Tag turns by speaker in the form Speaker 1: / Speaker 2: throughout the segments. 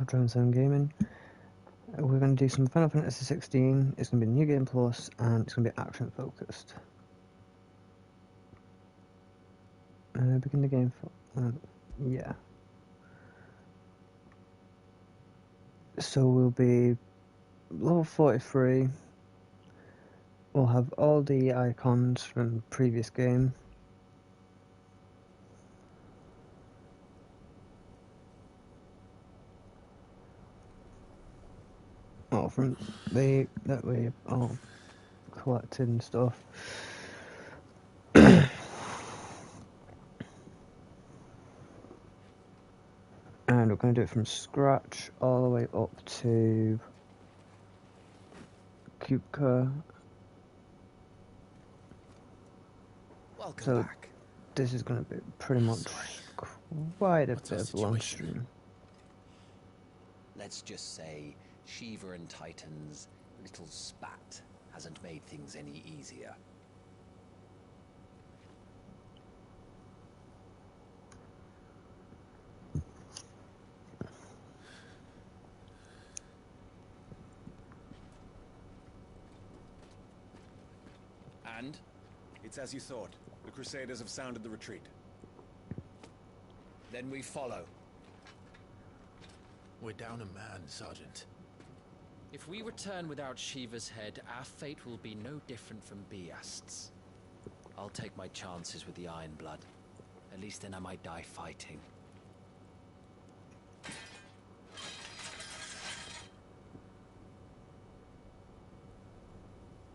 Speaker 1: Drone Zone Gaming. We're going to do some Final Fantasy 16. It's going to be New Game Plus, and it's going to be action focused. Begin the game for yeah. So we'll be level 43. We'll have all the icons from the previous game. Oh, from that we all collected and stuff. And we're going to do it from scratch all the way up to Kuka.
Speaker 2: Welcome back.
Speaker 1: This is going to be pretty much quite a bit of a long stream.
Speaker 2: Let's just say Shiva and Titan's little spat hasn't made things any easier. And?
Speaker 3: It's as you thought. The Crusaders have sounded the retreat.
Speaker 2: Then we follow.
Speaker 4: We're down a man, Sergeant.
Speaker 5: If we return without Shiva's head, our fate will be no different from Biast's.
Speaker 2: I'll take my chances with the Iron Blood. At least then I might die fighting.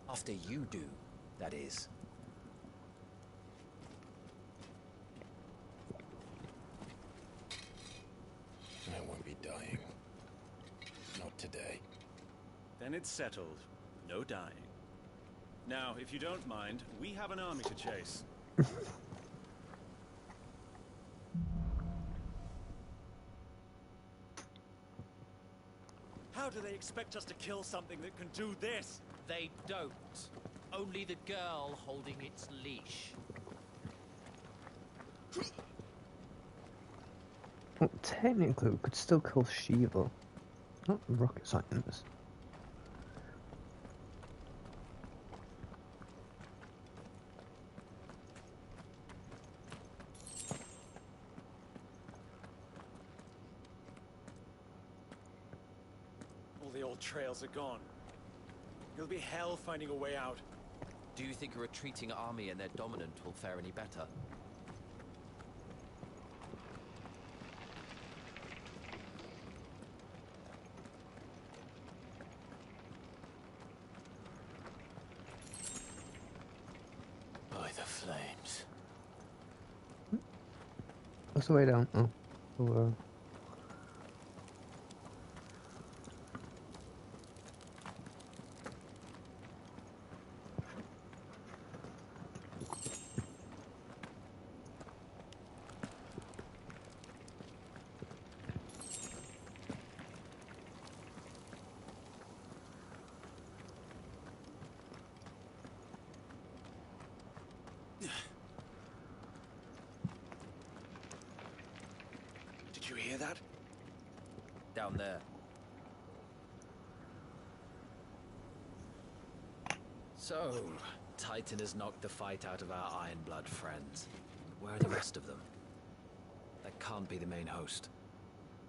Speaker 2: After you do, that is.
Speaker 4: I won't be dying. Not today.
Speaker 3: Then it's settled. No dying. Now, if you don't mind, we have an army to chase. How do they expect us to kill something that can do this?
Speaker 5: They don't. Only the girl holding its leash.
Speaker 1: Well, technically, we could still kill Shiva. Not rocket science.
Speaker 3: All the old trails are gone. It'll be hell finding a way out.
Speaker 5: Do you think a retreating army and their dominant will fare any better?
Speaker 4: By the flames.
Speaker 1: What's the way down? Oh.
Speaker 3: Did you hear that?
Speaker 5: Down there. So, Titan has knocked the fight out of our Iron Blood friends. Where are the rest of them? That can't be the main host.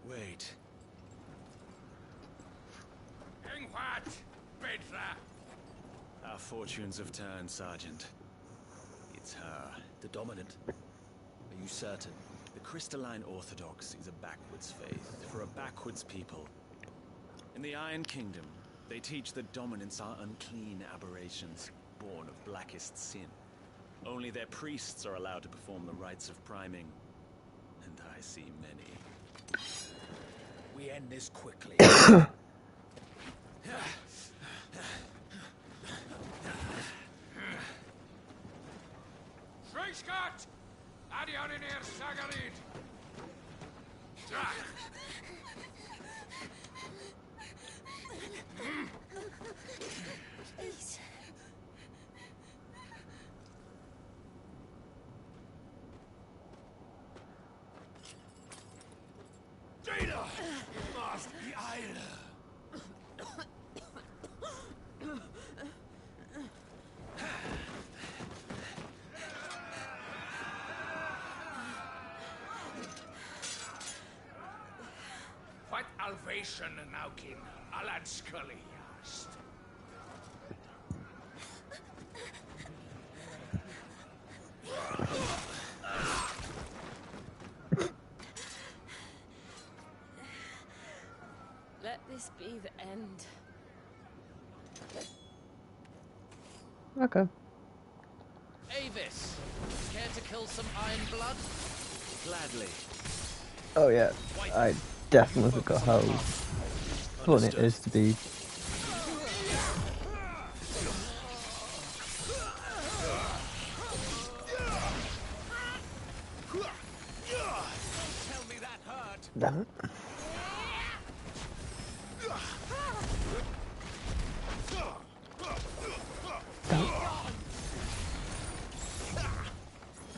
Speaker 3: Wait. Our fortunes have turned, Sergeant. It's her.
Speaker 5: The dominant? Are you certain?
Speaker 3: The Crystalline Orthodox is a backwards faith for a backwards people. In the Iron Kingdom, they teach that dominants are unclean aberrations, born of blackest sin. Only their priests are allowed to perform the rites of priming. And I see many.
Speaker 2: We end this quickly.
Speaker 6: Scott! Adion in here, Sagarid!
Speaker 7: Please.
Speaker 6: Dana! You must Fight Alvation Naukin, Alad Scully, Yast.
Speaker 7: Let this be the end.
Speaker 1: Okay.
Speaker 5: Avis, care to kill some Iron Blood?
Speaker 3: Gladly.
Speaker 1: Oh yeah, I definitely forgot how fun it is to be.
Speaker 3: Tell me that hurt.
Speaker 1: Damn it.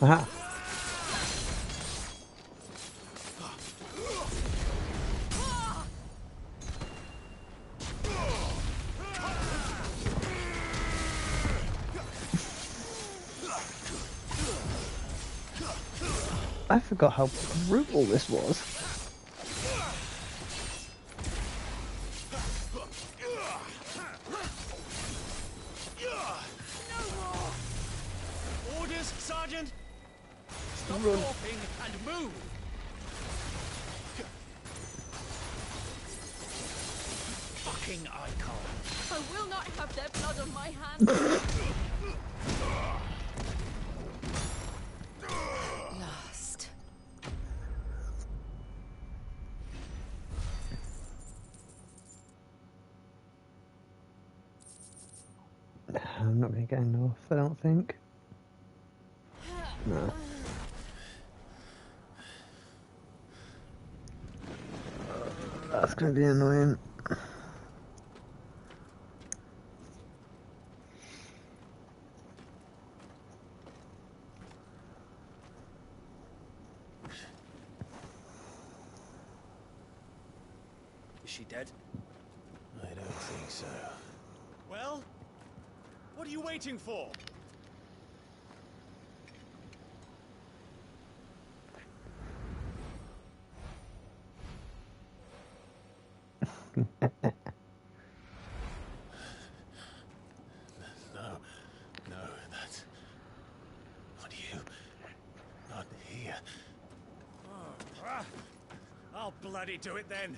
Speaker 1: Aha. I forgot how brutal this was.
Speaker 3: Orders, Sergeant! Stop
Speaker 1: Run.
Speaker 3: talking and move! Fucking icon.
Speaker 7: I will not have their blood on my hands. Last.
Speaker 1: I'm not going to get enough, I don't think. No. That's going to be annoying.
Speaker 3: Is she dead?
Speaker 4: I don't think so.
Speaker 3: Well, what are you waiting for?
Speaker 4: No, that's not you. Not here.
Speaker 3: I'll bloody do it then.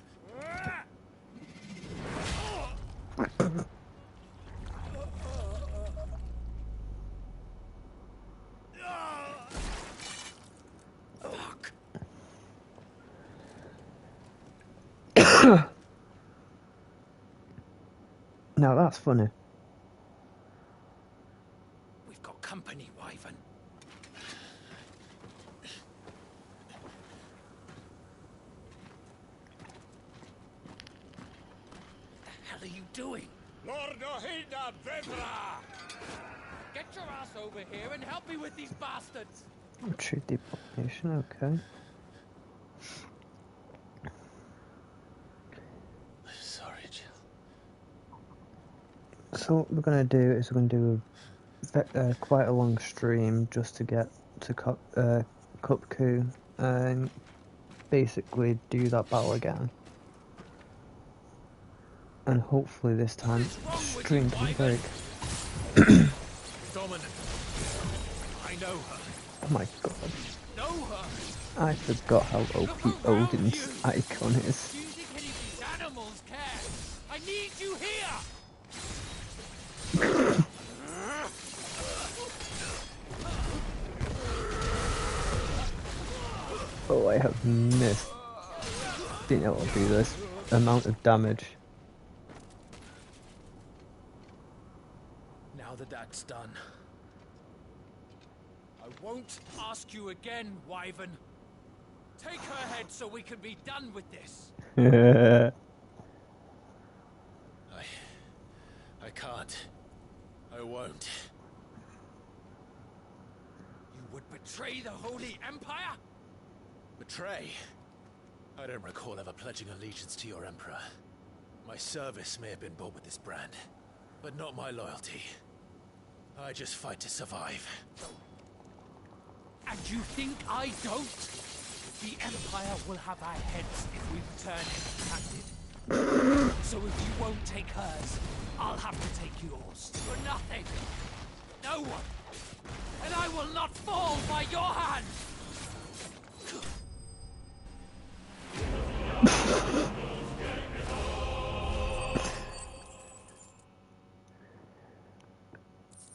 Speaker 3: Fuck.
Speaker 1: Now that's funny.
Speaker 5: We've got company, Wyvern. What the hell are you doing?
Speaker 6: Lord Ohida Vedra! Get your ass over here and help me with these bastards!
Speaker 1: True depopulation, okay.
Speaker 4: Sorry, Jill.
Speaker 1: So what we're going to do is we're going to do quite a long stream just to get to Cupku and basically do that battle again. And hopefully this time stream doesn't break.
Speaker 3: Dominant. I know her.
Speaker 1: Oh my god.
Speaker 3: Know her.
Speaker 1: I forgot how OP Odin's icon is.
Speaker 6: Do you think any of these animals care? I need you here!
Speaker 1: Oh, I have missed being able to do this amount of damage.
Speaker 5: Now that that's done,
Speaker 6: I won't ask you again, Wyvern. Take her head so we can be done with this.
Speaker 4: I can't. I won't.
Speaker 6: You would betray the Holy Empire?
Speaker 4: Betray? I don't recall ever pledging allegiance to your Emperor. My service may have been bought with this brand, but not my loyalty. I just fight to survive.
Speaker 6: And you think I don't? The Empire will have our heads if we return empty-handed. So if you won't take hers, I'll have to take yours. For nothing. No one. And I will not fall by your hand!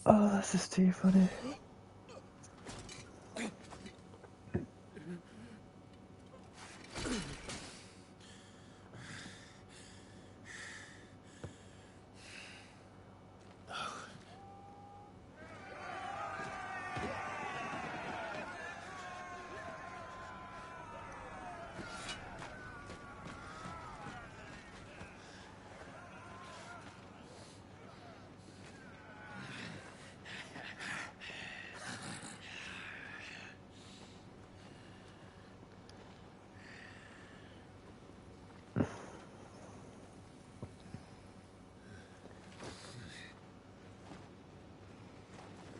Speaker 1: Oh, that's just too funny.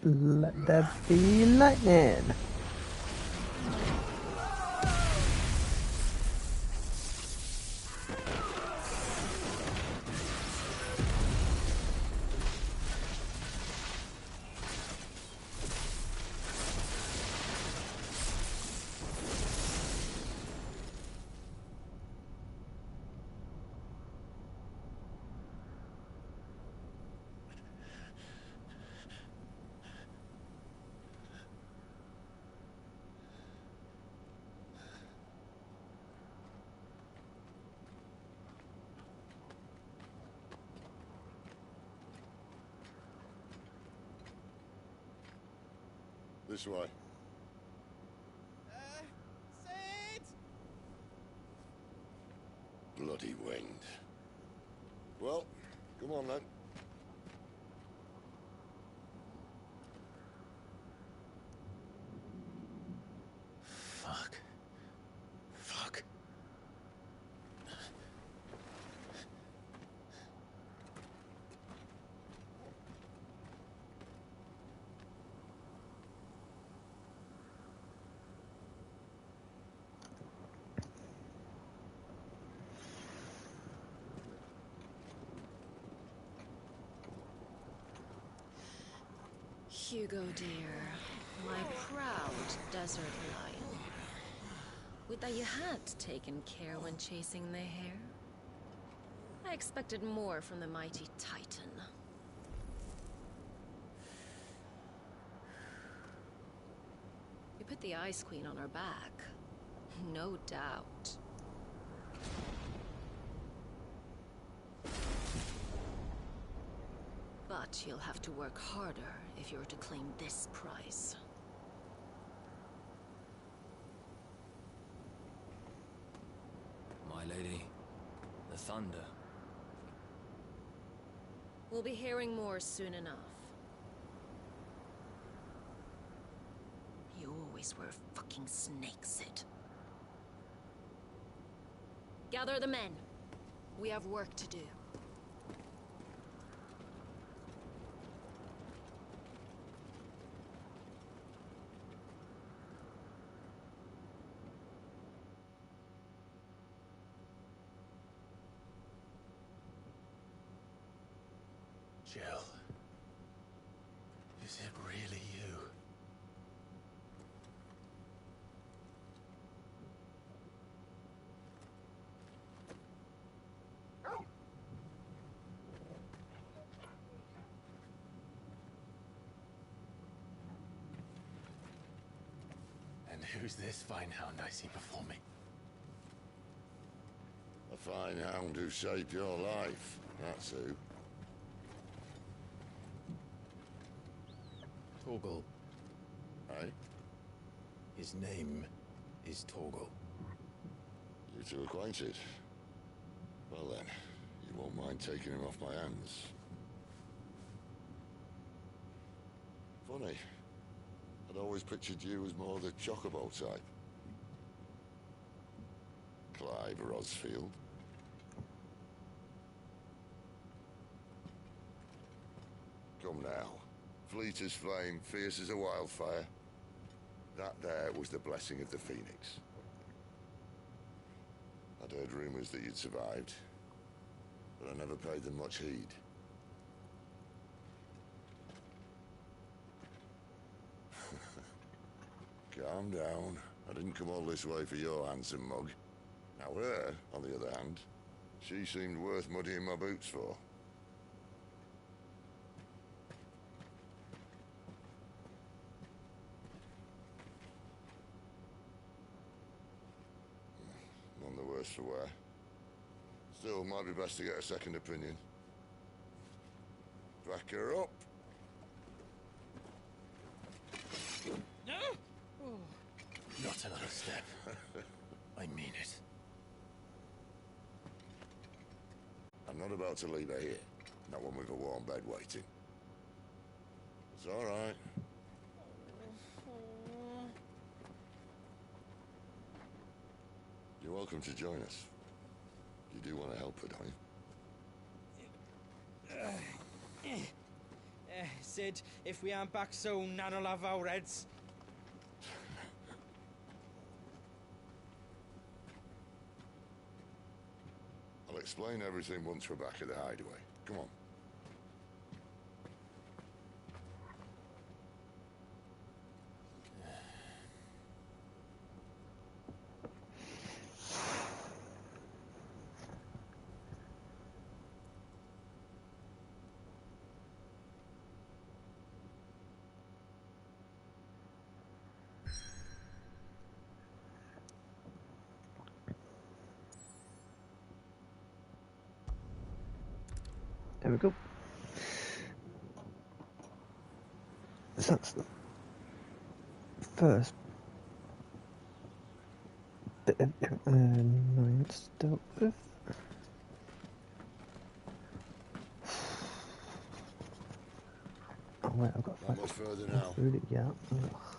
Speaker 1: Let there be lightning.
Speaker 8: This way.
Speaker 6: Sid!
Speaker 8: Bloody wind. Well, come on then.
Speaker 4: Fuck. Fuck.
Speaker 7: Hugo, dear, my proud desert lion. Would that you had taken care when chasing the hare? I expected more from the mighty Titan. You put the Ice Queen on her back, no doubt. But you'll have to work harder if you're to claim this prize.
Speaker 5: My lady, the thunder.
Speaker 7: We'll be hearing more soon enough. You always were a fucking snake, Sid. Gather the men. We have work to do.
Speaker 4: Jill. Is it really you? And who's this fine hound I see before me?
Speaker 8: A fine hound who saved your life. That's who.
Speaker 4: Torgal.
Speaker 8: Eh?
Speaker 4: His name is Torgal.
Speaker 8: You two acquainted? Well then, you won't mind taking him off my hands. Funny. I'd always pictured you as more the chocobo type. Clive Rosfield. Come now. Fleet as flame, fierce as a wildfire. That there was the blessing of the Phoenix. I'd heard rumors that you'd survived, but I never paid them much heed. Calm down. I didn't come all this way for your handsome mug. Now her, on the other hand, she seemed worth muddying my boots for. None the worse for wear. Still, might be best to get a second opinion. Back her up.
Speaker 6: No!
Speaker 4: Not another step. I mean it.
Speaker 8: I'm not about to leave her here. Not one with a warm bed waiting. It's all right. You're welcome to join us. You do want to help her, don't you?
Speaker 6: Sid, if we aren't back soon, Nan'll have our heads.
Speaker 8: I'll explain everything once we're back at the hideaway. Come on.
Speaker 1: There we go. So that's the first bit of annoyance dealt with. Oh wait, I've got to
Speaker 8: Not
Speaker 1: fight
Speaker 8: much further now.
Speaker 1: through it yet.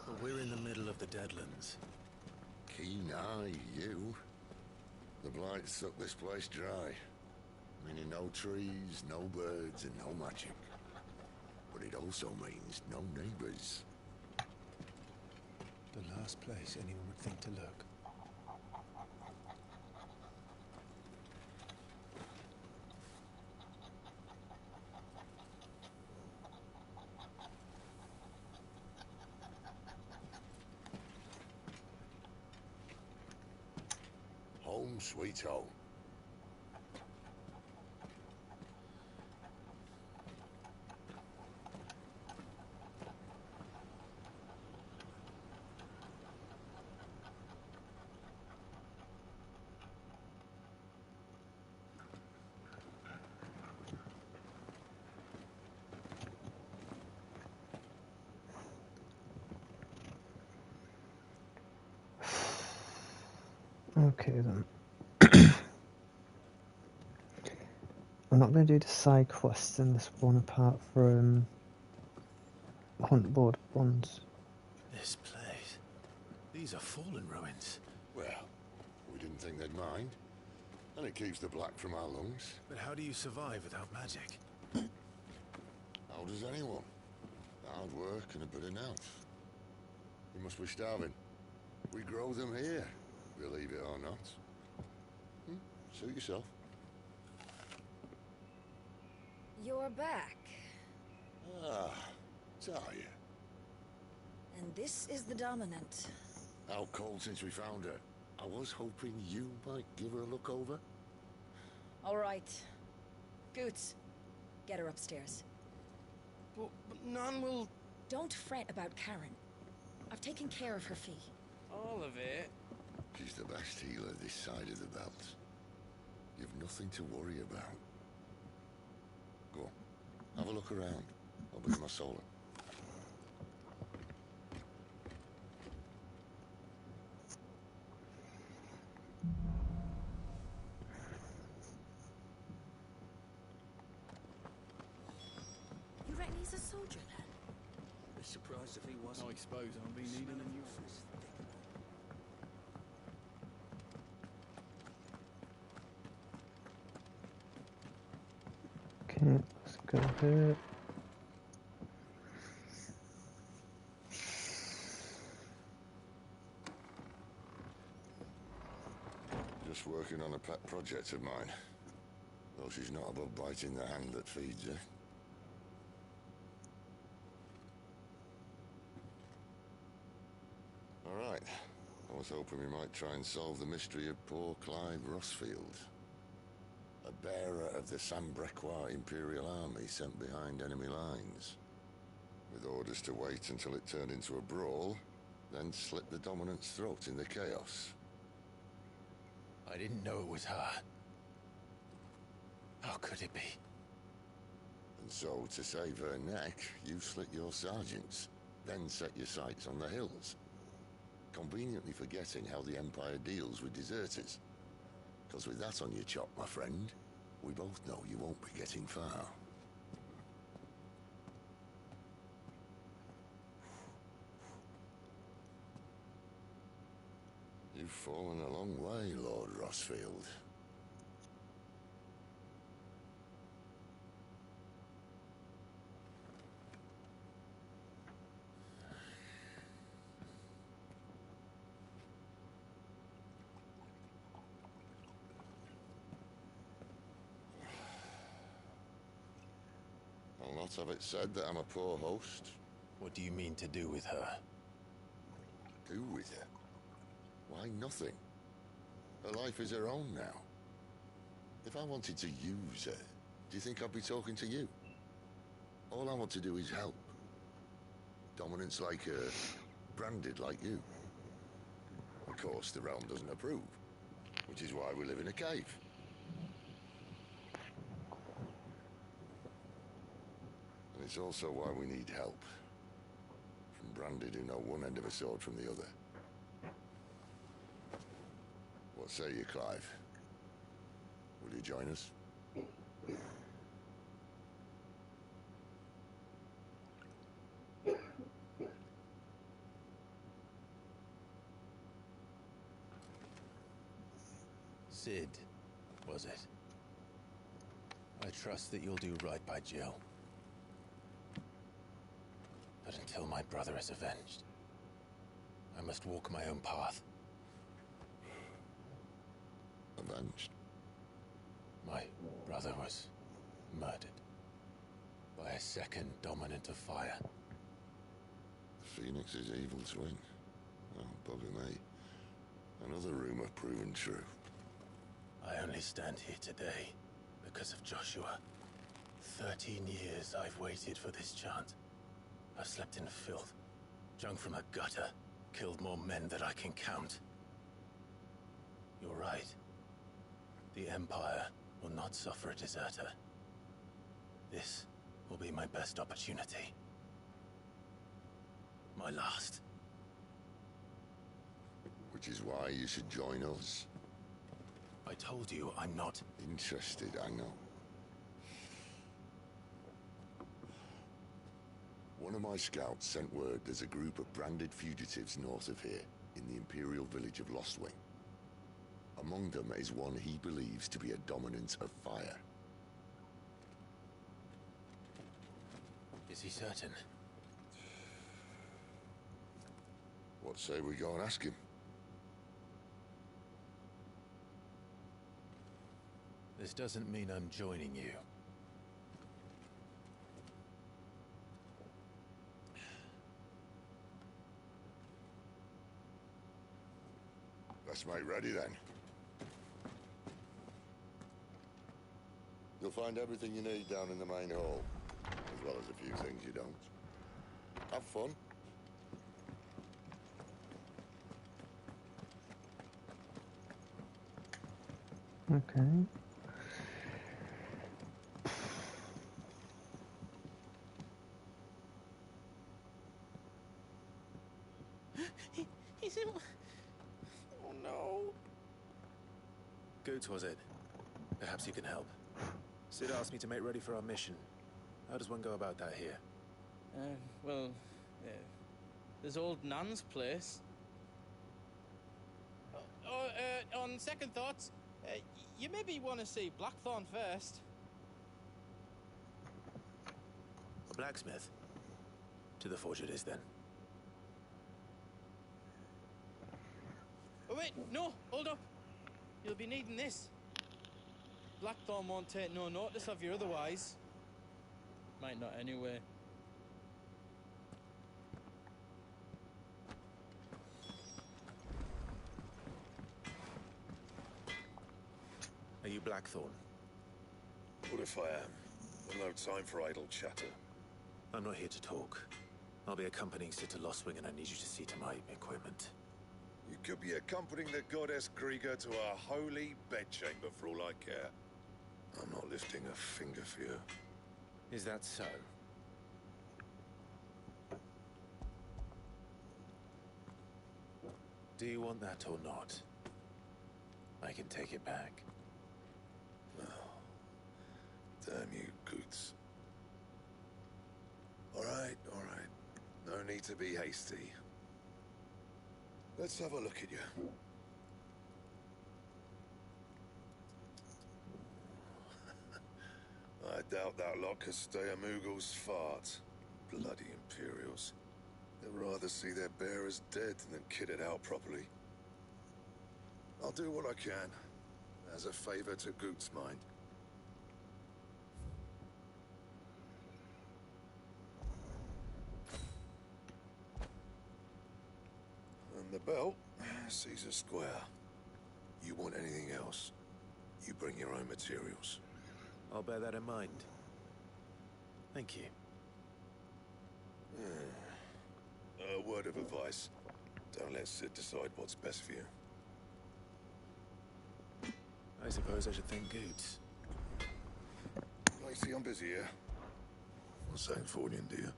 Speaker 4: But we're in the middle of the Deadlands.
Speaker 8: Keen eye, you. The blight sucked this place dry. Meaning no trees, no birds, and no magic. But it also means no neighbors.
Speaker 4: The last place anyone would think to look.
Speaker 8: Home sweet home.
Speaker 1: Okay then. I'm not going to do the side quests in this one apart from hunt board ones.
Speaker 4: This place. These are fallen ruins.
Speaker 8: Well, we didn't think they'd mind. And it keeps the black from our lungs.
Speaker 4: But how do you survive without magic?
Speaker 8: How does anyone? Hard work and a bit of nous. We must be starving. We grow them here, believe it or not. Suit yourself.
Speaker 9: You're back.
Speaker 8: Ah, Talia.
Speaker 9: And this is the Dominant.
Speaker 8: Out cold since we found her. I was hoping you might give her a look over.
Speaker 9: All right. Goots, get her upstairs.
Speaker 6: But none will...
Speaker 9: Don't fret about Karen. I've taken care of her fee.
Speaker 6: All of it?
Speaker 8: She's the best healer this side of the belt. You've nothing to worry about. Go on, have a look around. I'll bring my solar.
Speaker 9: You reckon he's a soldier then?
Speaker 3: Be surprised if he wasn't. I suppose I'll be needing a new fist.
Speaker 1: Okay, let's go here.
Speaker 8: Just working working on a pet project of mine. Though she's not above biting the hand that feeds her. Alright. I was hoping we might try and solve the mystery of poor Clive Rossfield. A bearer of the Sambrequois Imperial Army sent behind enemy lines. With orders to wait until it turned into a brawl, then slit the dominant's throat in the chaos.
Speaker 4: I didn't know it was her. How could it be?
Speaker 8: And so, to save her neck, you slit your sergeants, then set your sights on the hills. Conveniently forgetting how the Empire deals with deserters. Because with that on your chop, my friend, we both know you won't be getting far. You've fallen a long way, Lord Rossfield. I'll not have it said that I'm a poor host.
Speaker 4: What do you mean to do with her?
Speaker 8: Do with her? Why, nothing. Her life is her own now. If I wanted to use her, do you think I'd be talking to you? All I want to do is help. Dominants like her, branded like you. Of course, the realm doesn't approve, which is why we live in a cave. And it's also why we need help. From branded who know one end of a sword from the other. What say you, Clive? Will you join us?
Speaker 4: Sid, was it? I trust that you'll do right by Jill. But until my brother is avenged, I must walk my own path.
Speaker 8: Avenged?
Speaker 4: My brother was murdered by a second dominant of fire.
Speaker 8: The Phoenix's evil twin. Oh, bugger me. Another rumor proven true.
Speaker 4: I only stand here today because of Joshua. 13 years I've waited for this chance. I've slept in filth, drunk from a gutter, killed more men than I can count. You're right. The Empire will not suffer a deserter. This will be my best opportunity. My last.
Speaker 8: Which is why you should join us.
Speaker 4: I told you I'm not
Speaker 8: Interested, I know. One of my scouts sent word there's a group of branded fugitives north of here, in the Imperial village of Lostwing. Among them is one he believes to be a dominant of fire.
Speaker 4: Is he certain?
Speaker 8: What say we go and ask him?
Speaker 4: This doesn't mean I'm joining you.
Speaker 8: Let's make ready then. You'll find everything you need down in the main hall, as well as a few things you don't. Have fun.
Speaker 1: Okay.
Speaker 6: He's in... Oh no.
Speaker 4: Goots, was it? Perhaps you can help. Sid asked me to make ready for our mission. How does one go about that here?
Speaker 6: Well, there's old Nan's place. On second thoughts, you maybe want to see Blackthorn first.
Speaker 4: A blacksmith? To the forge it is, then.
Speaker 6: Oh wait, no, hold up.
Speaker 10: You'll be needing this. Blackthorn won't take no notice of you otherwise. Might not anyway.
Speaker 4: Are you Blackthorn?
Speaker 11: What if I am? I've no time for idle chatter.
Speaker 4: I'm not here to talk. I'll be accompanying Sitter Lostwing, and I need you to see to my equipment.
Speaker 11: You could be accompanying the goddess Krieger to our holy bedchamber for all I care. I'm not lifting a finger for you.
Speaker 4: Is that so? Do you want that or not? I can take it back.
Speaker 11: Oh, damn you, Goots. All right. No need to be hasty. Let's have a look at you. I doubt that lot could stay a Moogle's fart. Bloody Imperials. They'd rather see their bearers dead than kitted out properly. I'll do what I can, as a favor to Goot's mind. And the belt, Caesar Square. You want anything else, you bring your own materials.
Speaker 4: I'll bear that in mind. Thank you.
Speaker 11: A word of advice. Don't let Sid decide what's best for you.
Speaker 4: I suppose I should thank Goots.
Speaker 11: Lacey, I'm busy here. Not saying Fordian, do you?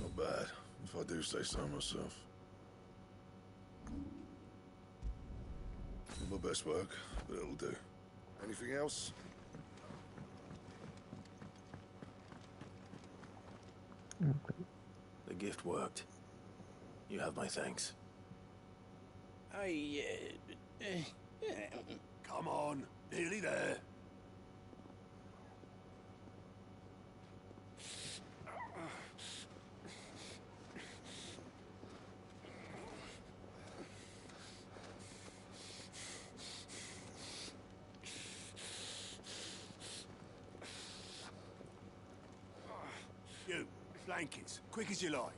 Speaker 11: Not bad, if I do say so myself. Not my best work, but it'll do. Anything else?
Speaker 4: The gift worked. You have my thanks.
Speaker 11: Come on, nearly there.
Speaker 12: You, blankets, quick as you like.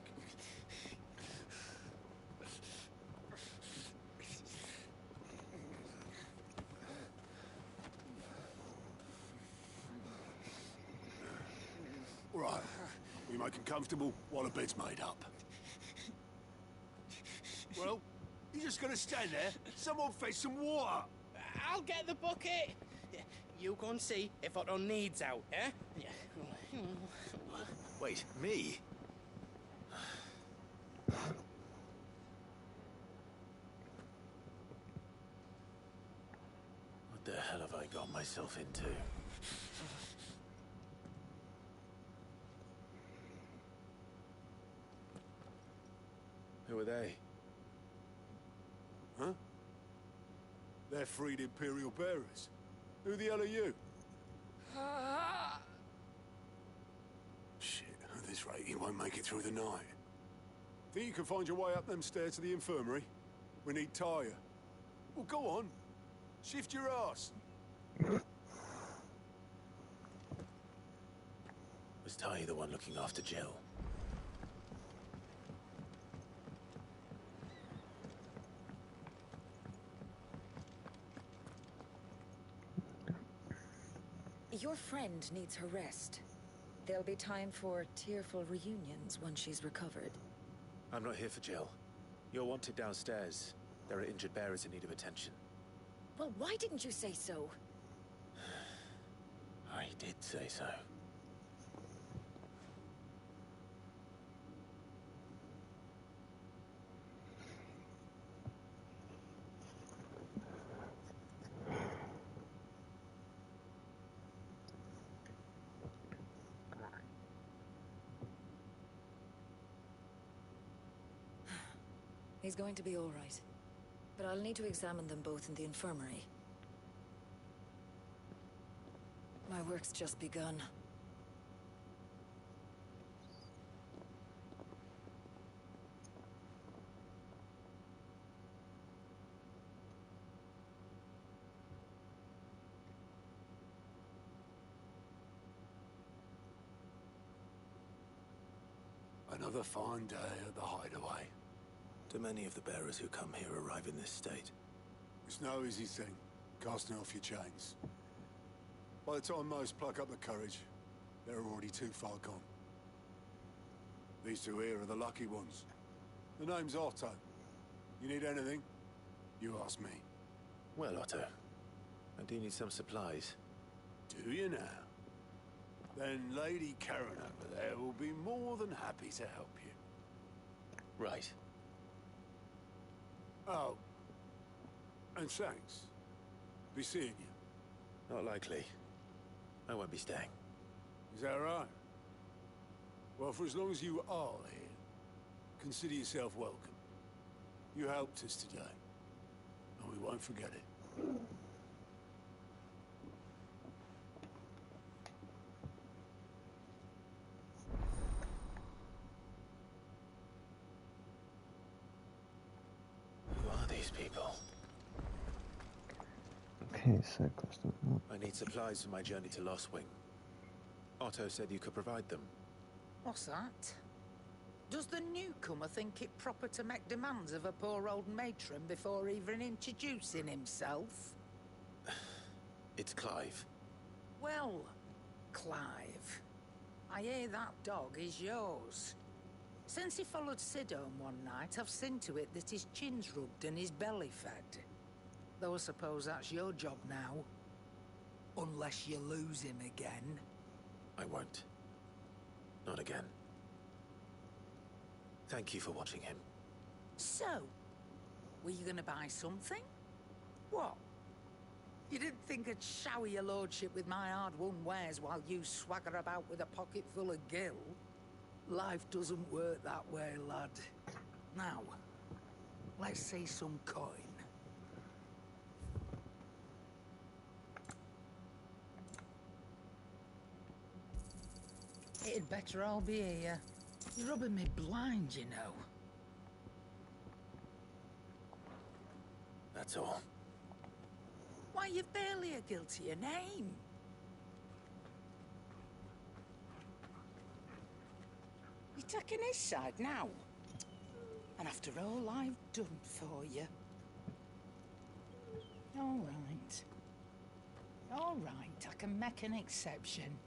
Speaker 12: All right, we make them comfortable while the bed's made up. Well, you just gonna stand there? Someone fetch some water.
Speaker 10: I'll get the bucket. You go and see if Otto needs out, eh?
Speaker 4: Wait, me? What the hell have I got myself into? Who are they?
Speaker 12: Huh? They're freed Imperial bearers. Who the hell are you? Shit, at this rate, he won't make it through the night. Think you can find your way up them stairs to the infirmary? We need Tyre. Well, go on. Shift your ass.
Speaker 4: Was Ty the one looking after Jill?
Speaker 9: Your friend needs her rest. There'll be time for tearful reunions once she's recovered.
Speaker 4: I'm not here for Jill. You're wanted downstairs. There are injured bearers in need of attention.
Speaker 9: Well, why didn't you say so?
Speaker 4: I did say so.
Speaker 9: He's going to be all right. but I'll need to examine them both in the infirmary. My work's just begun.
Speaker 12: Another fine day at the hideaway.
Speaker 4: Do many of the bearers who come here arrive in this state?
Speaker 12: It's no easy thing, casting off your chains. By the time most pluck up the courage, they're already too far gone. These two here are the lucky ones. The name's Otto. You need anything? You ask me.
Speaker 4: Well, Otto, I do need some supplies.
Speaker 12: Do you now? Then Lady Karen over there will be more than happy to help you.
Speaker 4: Right.
Speaker 12: Oh. And thanks. Be seeing you.
Speaker 4: Not likely. I won't be staying.
Speaker 12: Is that right? Well, for as long as you are here, consider yourself welcome. You helped us today, and we won't forget it.
Speaker 4: Who are these people?
Speaker 1: Okay, so custom.
Speaker 4: I need supplies for my journey to Lostwing. Otto said you could provide them.
Speaker 13: What's that? Does the newcomer think it proper to make demands of a poor old matron before even introducing himself?
Speaker 4: It's Clive.
Speaker 13: Well, Clive, I hear that dog is yours. Since he followed Sid home one night, I've seen to it that his chin's rubbed and his belly fed. Though I suppose that's your job now. Unless you lose him again.
Speaker 4: I won't. Not again. Thank you for watching him.
Speaker 13: So, were you gonna buy something? What? You didn't think I'd shower your lordship with my hard-won wares while you swagger about with a pocket full of gil? Life doesn't work that way, lad. Now, let's see some coin. It'd better all be here. You're rubbing me blind, you know.
Speaker 4: That's all.
Speaker 13: Why, you've barely a guilty a name. You're taking his side now. And after all I've done for you. All right. All right, I can make an exception.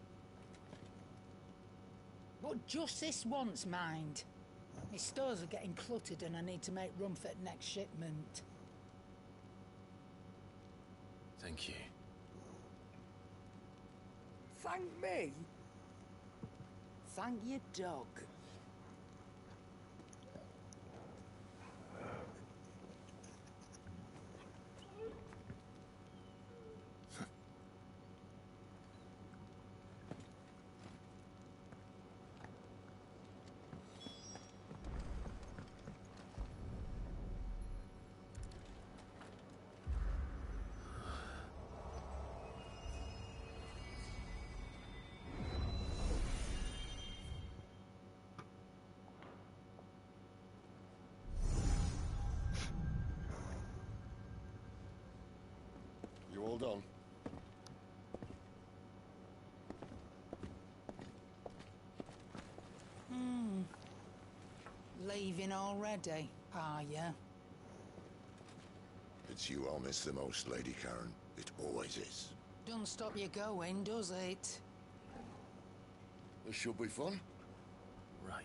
Speaker 13: But just this once, mind. My stores are getting cluttered and I need to make room for the next shipment.
Speaker 4: Thank you.
Speaker 13: Thank me? Thank your dog.
Speaker 8: You all done?
Speaker 13: Leaving already, are ya?
Speaker 8: It's you I'll miss the most, Lady Karen. It always is.
Speaker 13: Don't stop you going, does it?
Speaker 8: This should be fun.
Speaker 4: Right.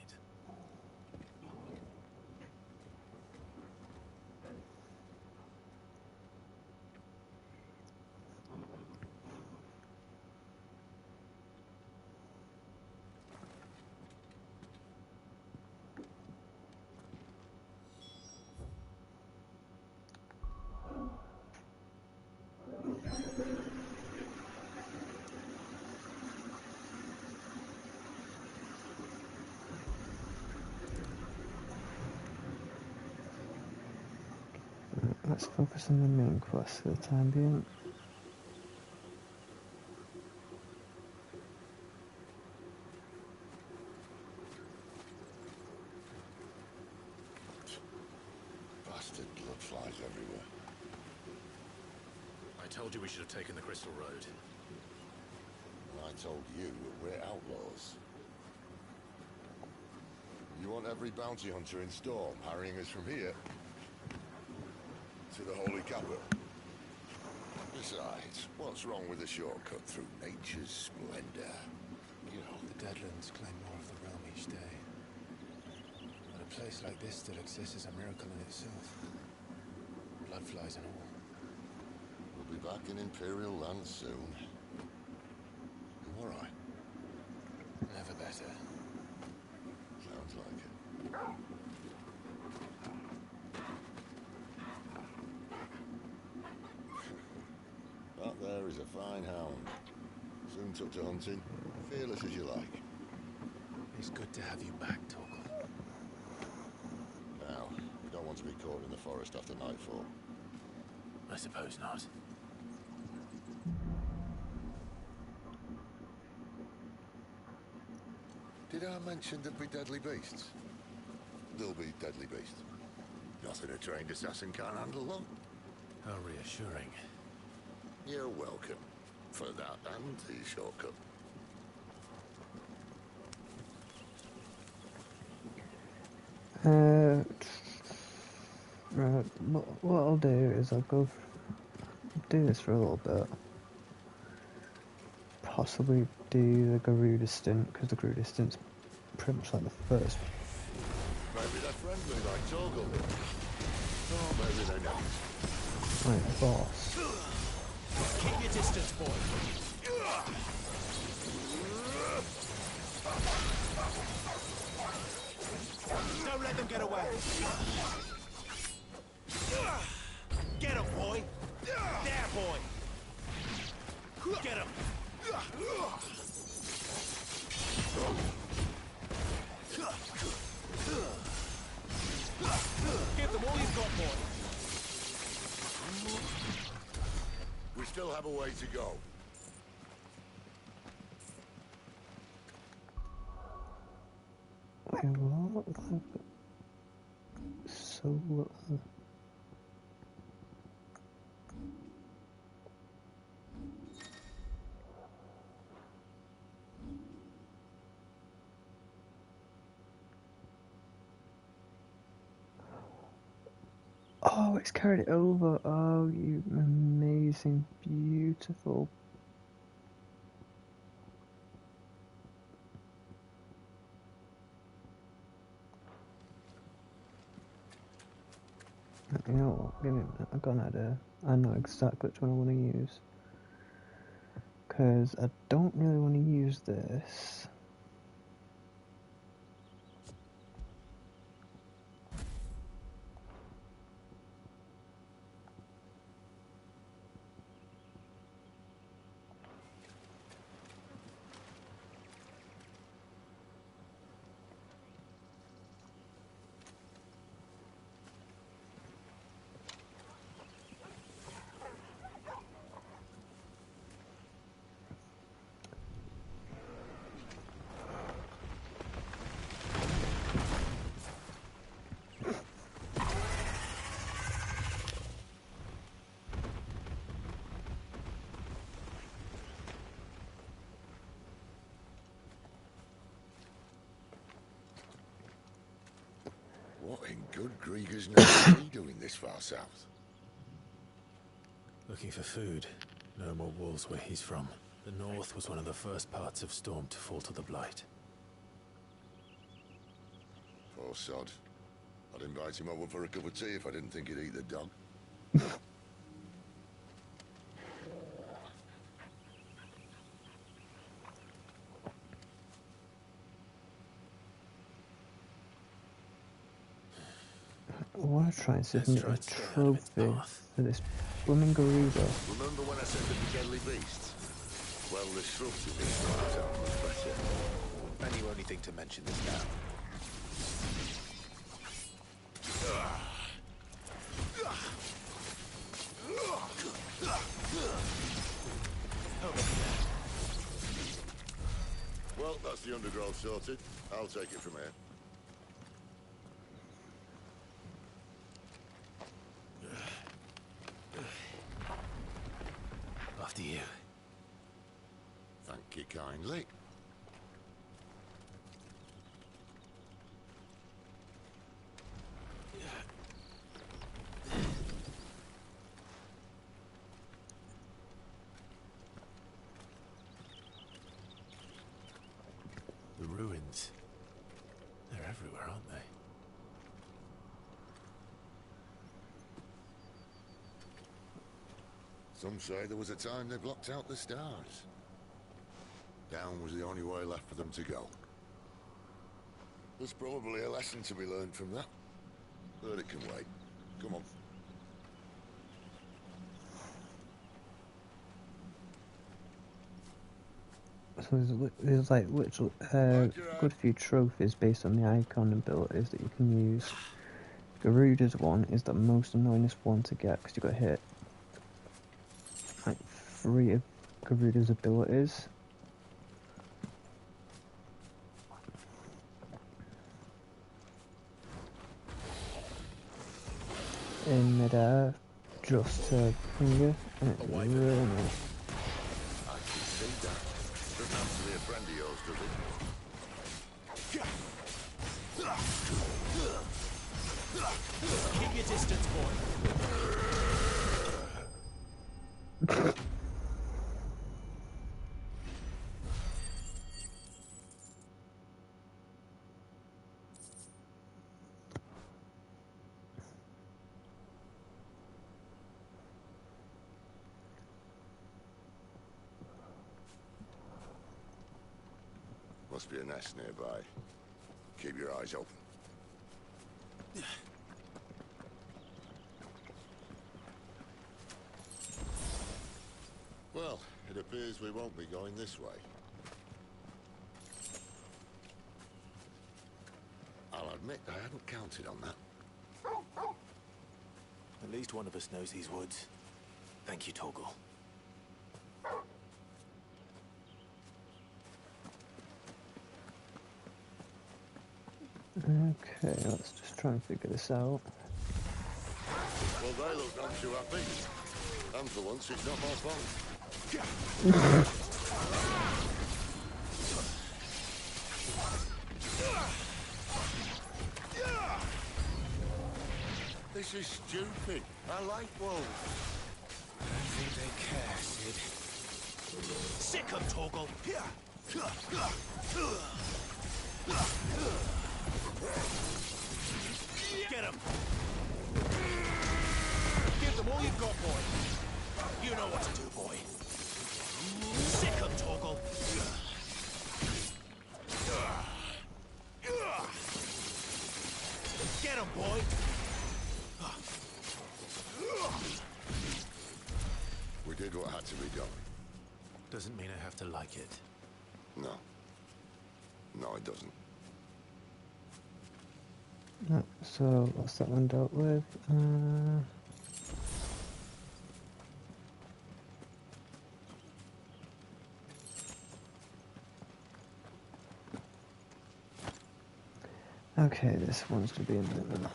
Speaker 1: Let's focus on the main quest for the time being.
Speaker 8: Bastard blood flies everywhere.
Speaker 4: I told you we should have taken the Crystal Road.
Speaker 8: And I told you that we're outlaws. You want every bounty hunter in Storm harrying us from here to the Holy Capital? Besides, what's wrong with a shortcut through nature's splendor?
Speaker 4: You know, the Deadlands claim more of the realm each day. But a place like this still exists is a miracle in itself. Bloodflies and all.
Speaker 8: We'll be back in Imperial land soon. You all right?
Speaker 4: Never better.
Speaker 8: Sounds like it. That there is a fine hound. Soon took to hunting. Fearless as you like.
Speaker 4: It's good to have you back, Torgal.
Speaker 8: Now, we don't want to be caught in the forest after nightfall.
Speaker 4: I suppose not.
Speaker 8: Did I mention there'd be deadly beasts? There'll be deadly beasts. Nothing a trained assassin can't handle them.
Speaker 4: How reassuring.
Speaker 8: You're welcome. For that and the shortcut.
Speaker 1: Right, what I'll do is I'll do this for a little bit. Possibly do the Garuda stint, because the Garuda stint's pretty much like the first.
Speaker 8: Maybe they're friendly like Torgal. Or maybe they're not.
Speaker 1: Right, boss.
Speaker 6: Keep your distance, boy. Don't let them get away. Get him, boy. There, boy. Get him. Give them all you've got, boy.
Speaker 8: We still have a way to go.
Speaker 1: Wait, what? So little. Oh, it's carried it over. Oh, you amazing, beautiful. You know what? Give me a minute. I've got an idea. I know exactly which one I want to use. Because I don't really want to use this.
Speaker 8: What in good Grieger's name are we doing this far south?
Speaker 4: Looking for food. No more wolves where he's from. The north was one of the first parts of Storm to fall to the Blight.
Speaker 8: Poor sod. I'd invite him over for a cup of tea if I didn't think he'd eat the dog.
Speaker 1: I want to try and see if I can get a trophy for this blooming Garuda.
Speaker 8: Remember when I said there'd be deadly beasts? Well, the shrubs have been marked out much better.
Speaker 4: And you only think to mention this now.
Speaker 8: Well, that's the undergrowth sorted. I'll take it from here.
Speaker 4: After you.
Speaker 8: Thank you kindly.
Speaker 4: The ruins. They're everywhere, aren't they?
Speaker 8: Some say there was a time they blocked out the stars. Down was the only way left for them to go. There's probably a lesson to be learned from that. But it can wait. Come on.
Speaker 1: So there's like literally a good few trophies based on the icon abilities that you can use. Garuda's one is the most annoyingest one to get because you got hit like 3 of Garuda's abilities. In midair, just to finger, and it's really nice.
Speaker 8: I can see that. Doesn't have to be a friend of yours, does it?
Speaker 6: Keep your distance, boy.
Speaker 8: Must be a nest nearby. Keep your eyes open. Well, it appears we won't be going this way. I'll admit I hadn't counted on that.
Speaker 4: At least one of us knows these woods. Thank you, Torgal.
Speaker 1: Okay, let's just try and figure this out.
Speaker 8: Well, they look none too happy. And for once, it's not my fault. This is stupid. I like wolves.
Speaker 4: I don't think they care, Sid.
Speaker 6: Sick 'em, Torgal. Get him! Give them all you've got, boy. You know what to do, boy. Sick 'em, Torgal. Get him, boy.
Speaker 8: We did what had to be done.
Speaker 4: Doesn't mean I have to like it.
Speaker 8: No. No, it doesn't.
Speaker 1: Right, so what's that one dealt with? Okay, this one's to be in the middle.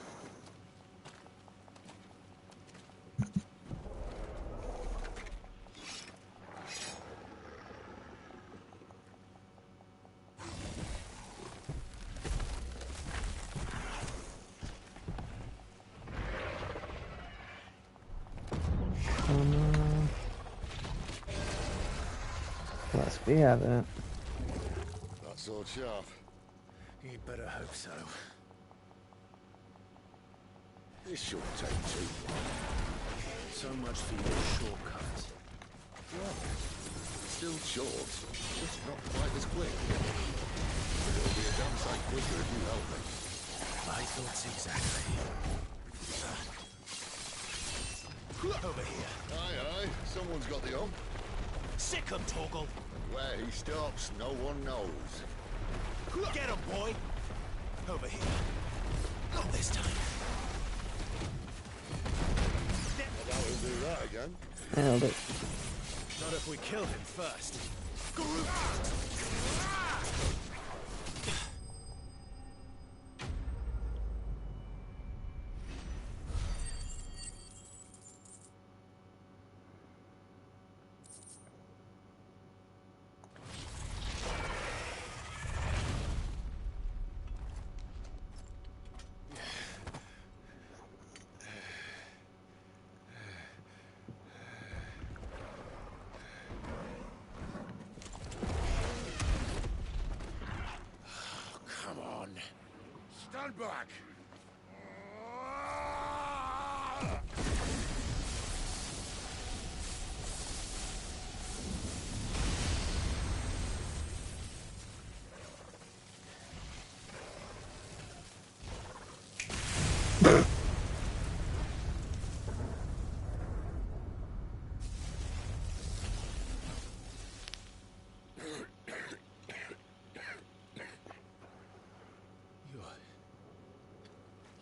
Speaker 1: Let's be having it.
Speaker 8: That sword sharp.
Speaker 4: You'd better hope so.
Speaker 8: This shouldn't take too long.
Speaker 4: So much for your shortcut.
Speaker 8: Well, still short, just not quite as quick. But it'll be a damn sight quicker if you help me.
Speaker 4: My thoughts exactly.
Speaker 6: Over here.
Speaker 8: Aye, aye, someone's got the hump.
Speaker 6: Sick 'em, Torgal.
Speaker 8: Where he stops, no one knows.
Speaker 6: Get him, boy. Over here. Not this time.
Speaker 8: I doubt he'll do that again.
Speaker 1: Nailed it.
Speaker 6: Not if we kill him first.
Speaker 11: Stand back!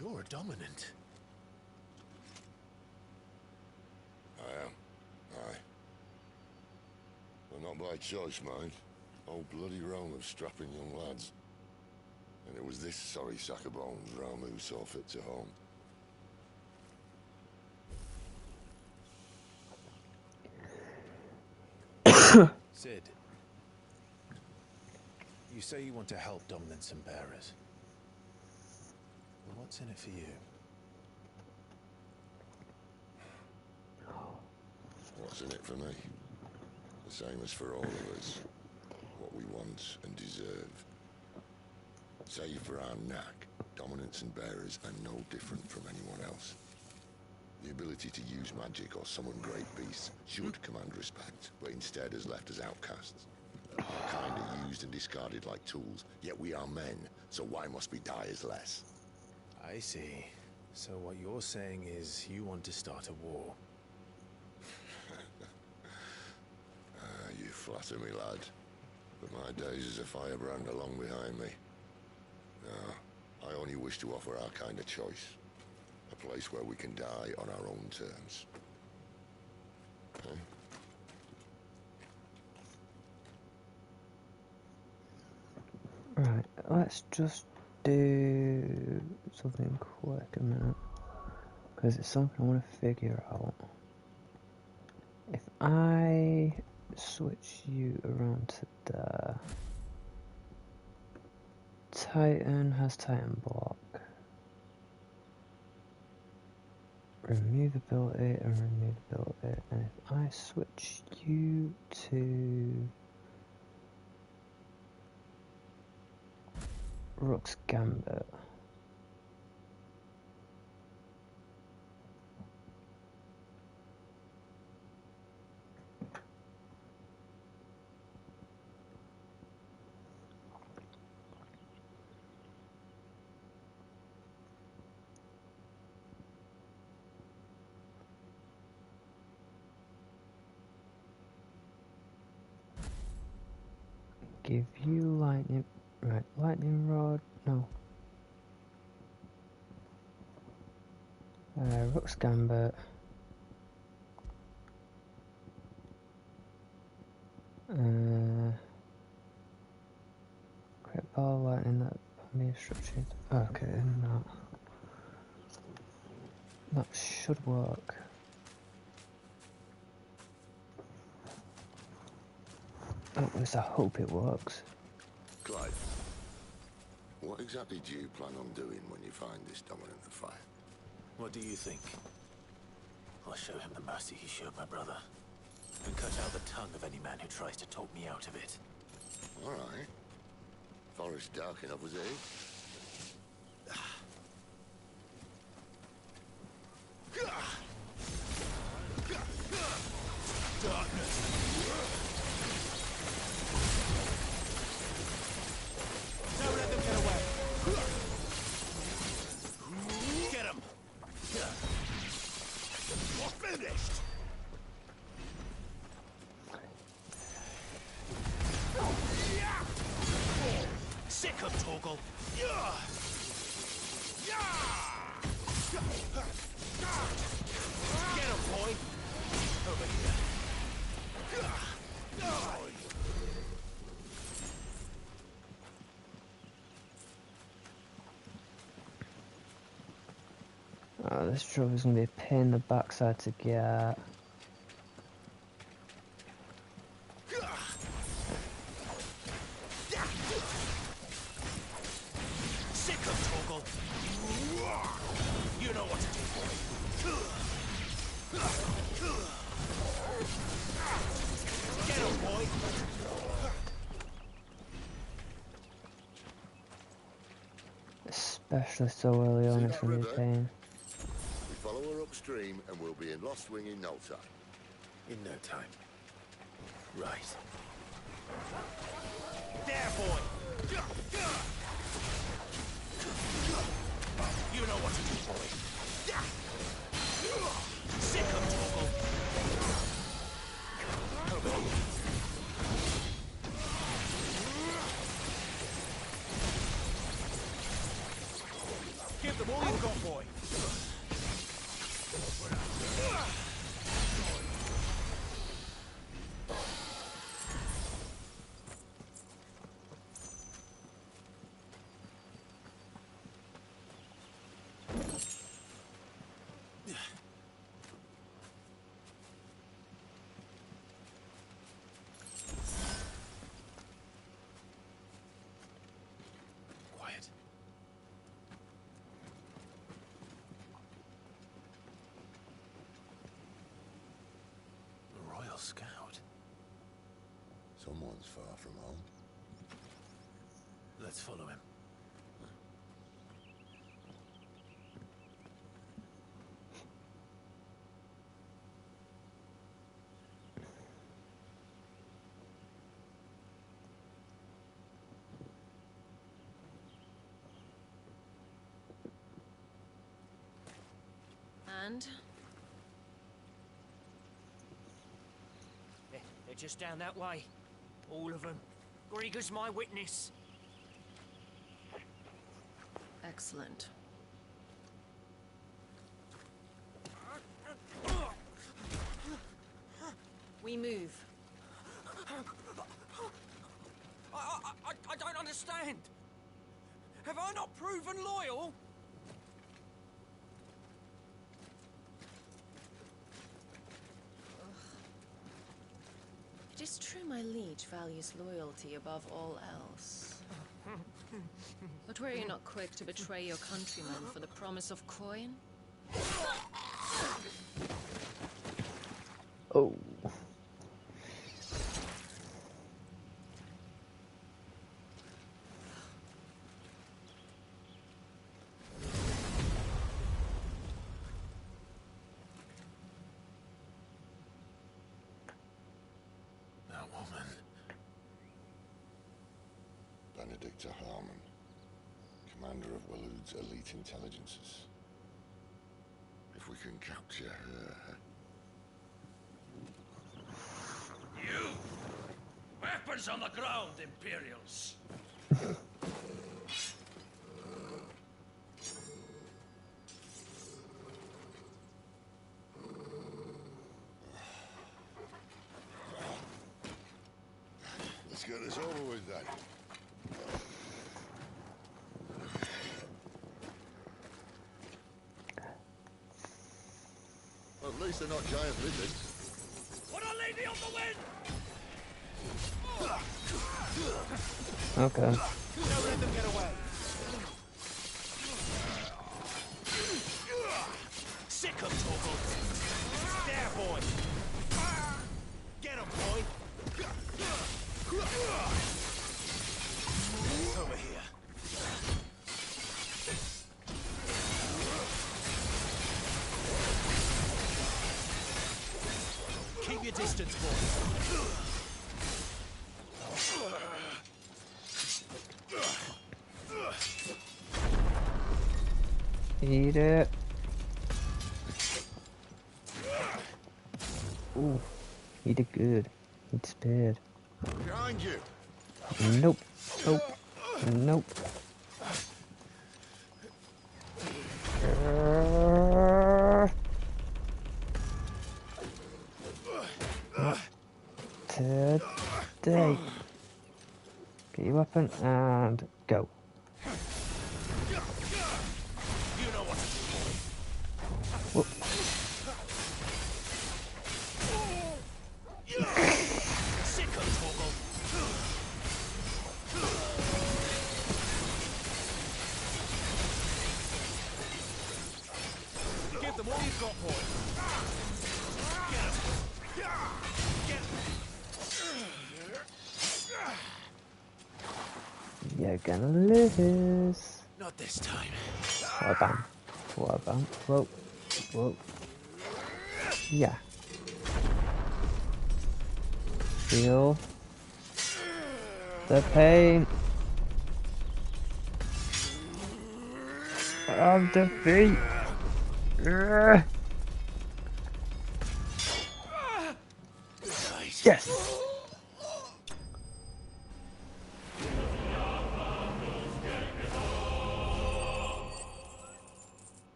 Speaker 4: You're a dominant.
Speaker 11: I am. Aye. But not by choice, mind. Old bloody Rome of strapping young lads. And it was this sorry sack of bones Ramu saw fit to home.
Speaker 4: Sid, you say you want to help dominants and bearers. But what's in it for you?
Speaker 11: What's in it for me? The same as for all of us. What we want and deserve. Save for our knack, dominants and bearers are no different from anyone else. The ability to use magic or summon great beasts should command respect, but instead has left us outcasts. Our kind are used and discarded like tools, yet we are men, so why must we die as less?
Speaker 4: I see. So what you're saying is you want to start a war.
Speaker 11: You flatter me, lad. But my days as a firebrand are long behind me. No, I only wish to offer our kind of choice. A place where we can die on our own terms. Huh?
Speaker 1: Right, let's just do something quick a minute. Because it's something I want to figure out. If I switch you around to there. Titan has Titan block. Remove ability and remove ability. And if I switch you to Rook's Gambit. Give you lightning, right, lightning rod, no. Rook's Gambit. Create ball lightning that be structured. Okay, no. That should work. At least I hope it works.
Speaker 11: Clive, what exactly do you plan on doing when you find this dominant of fire?
Speaker 4: What do you think? I'll show him the mercy he showed my brother. And cut out the tongue of any man who tries to talk me out of it.
Speaker 11: All right. Forest dark enough as it is.
Speaker 6: Don't let them get away.
Speaker 4: Get him!
Speaker 11: You're finished!
Speaker 4: Sick of Torgal! Get him, boy! Over here.
Speaker 1: Oh, this trophy's gonna be a pain in the backside to get.
Speaker 4: Sick of Torgal! You know what to do, boy! Get him, boy!
Speaker 1: Especially so early on,
Speaker 8: See
Speaker 1: it's
Speaker 8: that
Speaker 1: going to be a
Speaker 8: river?
Speaker 1: pain.
Speaker 8: We follow her upstream and we'll be in Lost Wing in no time.
Speaker 4: In no time. Right.
Speaker 6: There, boy! You know what to do, boy. Sick of trouble. Give them all you've got, boy.
Speaker 4: Quiet. A Royal Scout.
Speaker 8: Someone's far from home.
Speaker 4: Let's follow him.
Speaker 7: And?
Speaker 6: They're just down that way. All of them. Grieger's my witness.
Speaker 7: Excellent. We move.
Speaker 6: I don't understand. Have I not proven loyal?
Speaker 7: It is true my liege values loyalty above all else. But were you not quick to betray your countrymen for the promise of coin?
Speaker 1: Oh.
Speaker 4: That woman.
Speaker 8: Benedicta Harmon, commander of Waloed's elite intelligences. If we can capture her...
Speaker 6: You! Weapons on the ground, Imperials!
Speaker 8: Let's get this over with then. Well, at least they're not giant lizards.
Speaker 6: Put a lady on the wind!
Speaker 1: Okay.
Speaker 6: Don't let them get away. Sick of trouble. There, boy. Get him, boy. Over here. Keep your distance, boy.
Speaker 1: Eat it. Ooh, he did good. He spared.
Speaker 8: Behind you.
Speaker 1: Nope. Nope. Nope. Not today. Get your weapon and go.
Speaker 6: You know what to do, boy.
Speaker 1: Whoop.
Speaker 6: Sick of trouble. Give them all you've got, boy. Get him. Get him.
Speaker 1: You're gonna lose.
Speaker 6: No
Speaker 4: Not this time.
Speaker 1: What a bam. What a bam. Whoa. Whoa. Yeah. Feel the pain of defeat. Yes!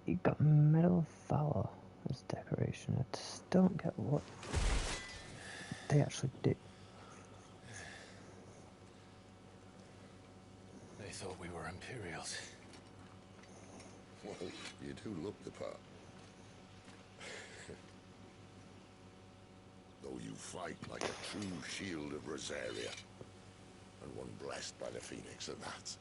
Speaker 1: You got Medal of Valor as decoration. I just don't get what they actually did.
Speaker 4: They thought we were Imperials.
Speaker 8: Well, you do look the part. Though you fight like a true shield of Rosaria. And one blessed by the Phoenix at that.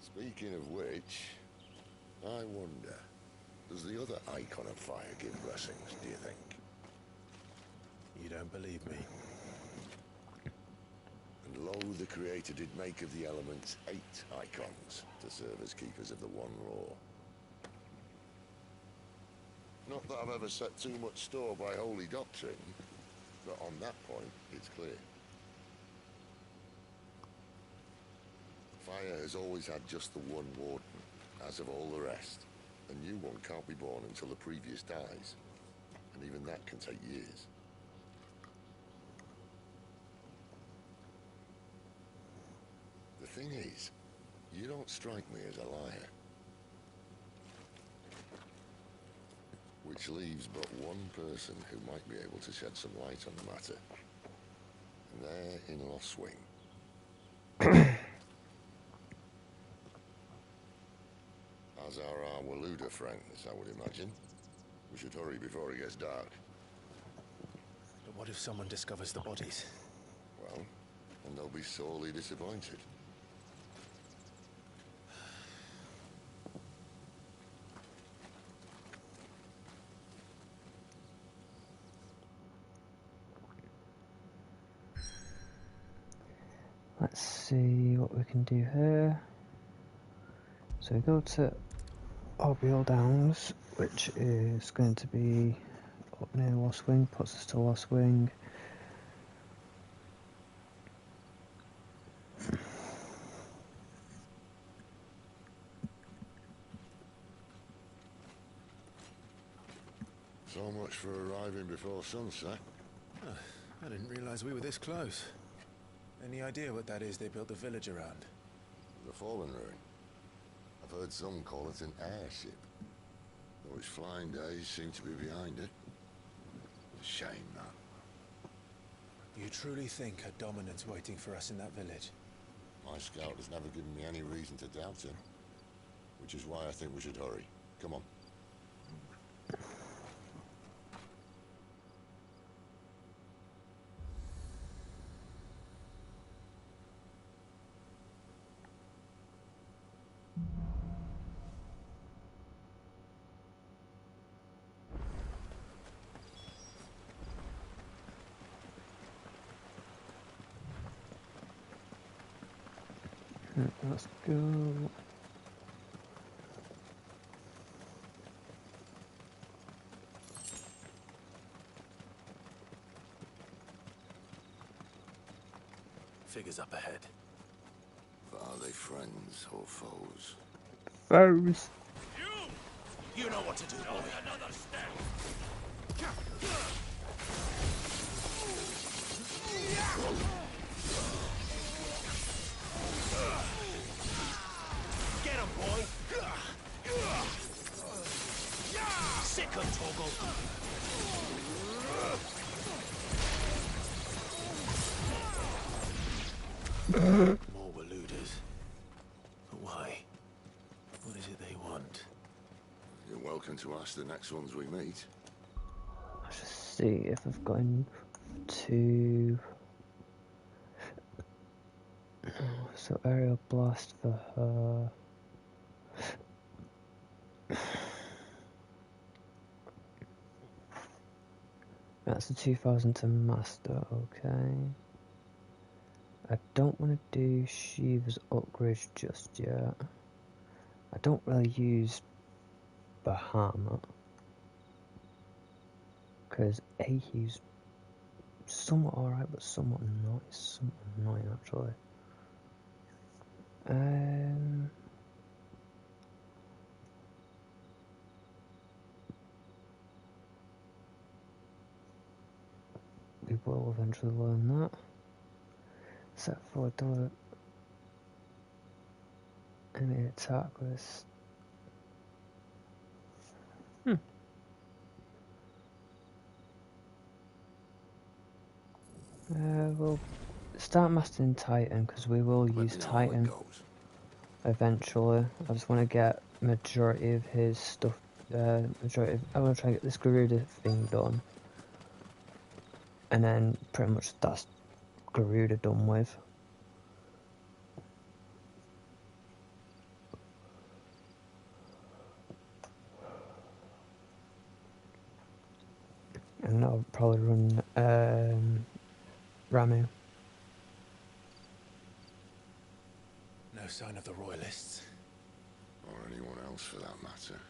Speaker 8: Speaking of which, I wonder, does the other Icon of Fire give blessings, do you think?
Speaker 4: You don't believe me?
Speaker 8: And lo, the Creator did make of the elements 8 Icons to serve as keepers of the One Law. Not that I've ever set too much store by holy doctrine, but on that point, it's clear. Fire has always had just the one warden, as of all the rest. A new one can't be born until the previous dies, and even that can take years. The thing is, you don't strike me as a liar. Which leaves but one person who might be able to shed some light on the matter. And they're in Lost Wing. As are our Waluda friends, I would imagine. We should hurry before it gets dark.
Speaker 4: But what if someone discovers the bodies?
Speaker 8: Well, and they'll be sorely disappointed.
Speaker 1: Let's see what we can do here. So we go to Orbial Downs, which is going to be up near Lost Wing, puts us to Lost Wing.
Speaker 8: So much for arriving before sunset.
Speaker 4: I didn't realize we were this close. Any idea what that is they built the village around?
Speaker 8: The Fallen Ruin. I've heard some call it an airship. Though its flying days seem to be behind it. Shame, that.
Speaker 4: You truly think a dominant's waiting for us in that village?
Speaker 8: My scout has never given me any reason to doubt him. Which is why I think we should hurry. Come on.
Speaker 1: Let's go.
Speaker 4: Figures up ahead.
Speaker 8: Are they friends or foes?
Speaker 1: Foes.
Speaker 6: You know what to do, boy. Another step. Get him, boy. Sick him, Toggle.
Speaker 4: More Waludas. But why? What is it they want?
Speaker 8: You're welcome to ask the next ones we meet.
Speaker 1: Let's just see if I've got enough to So aerial blast for her. That's a 2000 to master, okay. I don't want to do Shiva's upgrade just yet. I don't really use Bahamut, because A, he's somewhat alright, but somewhat not. It's somewhat annoying, actually. We will eventually learn that. Set forward to enemy attack with. We'll start mastering Titan because we will use Titan eventually. I just want to get majority of his stuff. I want to try and get this Garuda thing done, and then pretty much that's Garuda done with. And I'll probably run Ramu.
Speaker 4: No sign of the royalists.
Speaker 8: Or anyone else for that matter.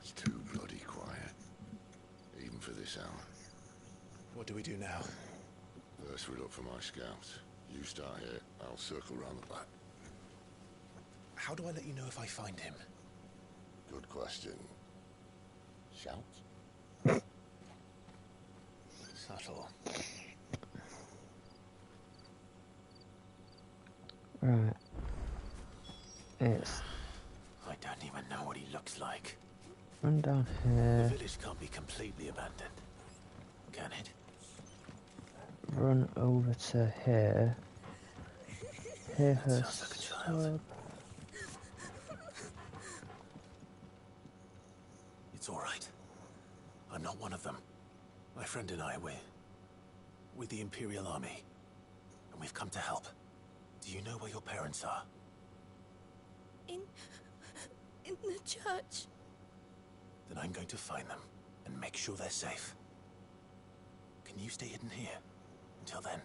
Speaker 8: It's too bloody quiet. Even for this hour.
Speaker 4: What do we do now?
Speaker 8: First we look for my scouts. You start here, I'll circle round the back.
Speaker 4: How do I let you know if I find him?
Speaker 8: Good question. Shout?
Speaker 4: Subtle.
Speaker 1: Right. It's...
Speaker 4: I don't even know what he looks like.
Speaker 1: Run down here.
Speaker 4: The village can't be completely abandoned, can it?
Speaker 1: Run over to here. Hear her sob.
Speaker 4: It's all right. I'm not one of them. My friend and I, we're with the Imperial Army, and we've come to help. Do you know where your parents are?
Speaker 7: In the church.
Speaker 4: Then I'm going to find them and make sure they're safe. Can you stay hidden here until then?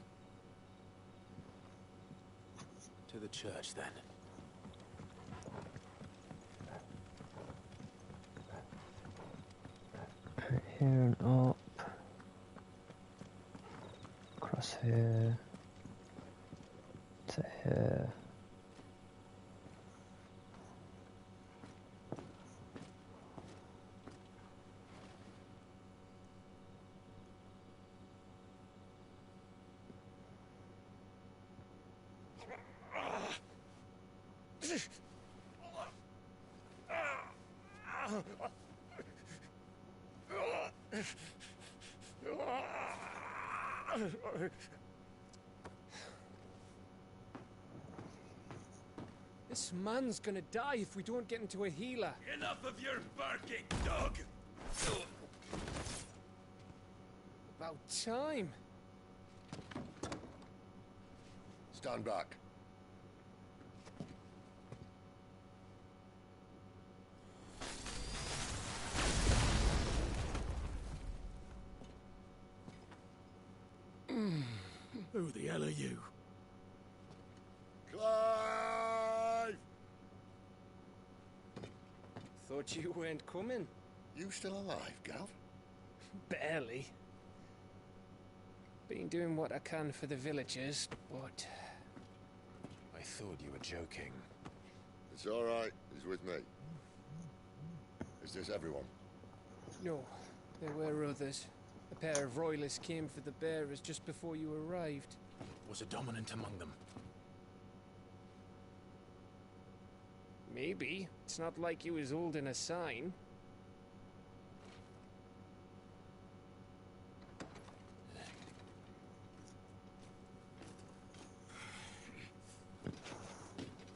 Speaker 4: To the church, then.
Speaker 1: Right here and up. Across here. To here.
Speaker 6: This man's gonna die if we don't get into a healer.
Speaker 11: Enough of your barking, dog!
Speaker 6: About time.
Speaker 8: Stand back.
Speaker 4: Who the hell are you?
Speaker 8: Clive!
Speaker 6: Thought you weren't coming.
Speaker 8: You still alive, Gav?
Speaker 6: Barely. Been doing what I can for the villagers, but...
Speaker 4: I thought you were joking.
Speaker 8: It's all right. He's with me. Is this everyone?
Speaker 6: No, there were others. A pair of royalists came for the bearers just before you arrived.
Speaker 4: Was a dominant among them?
Speaker 6: Maybe. It's not like he was holding a sign.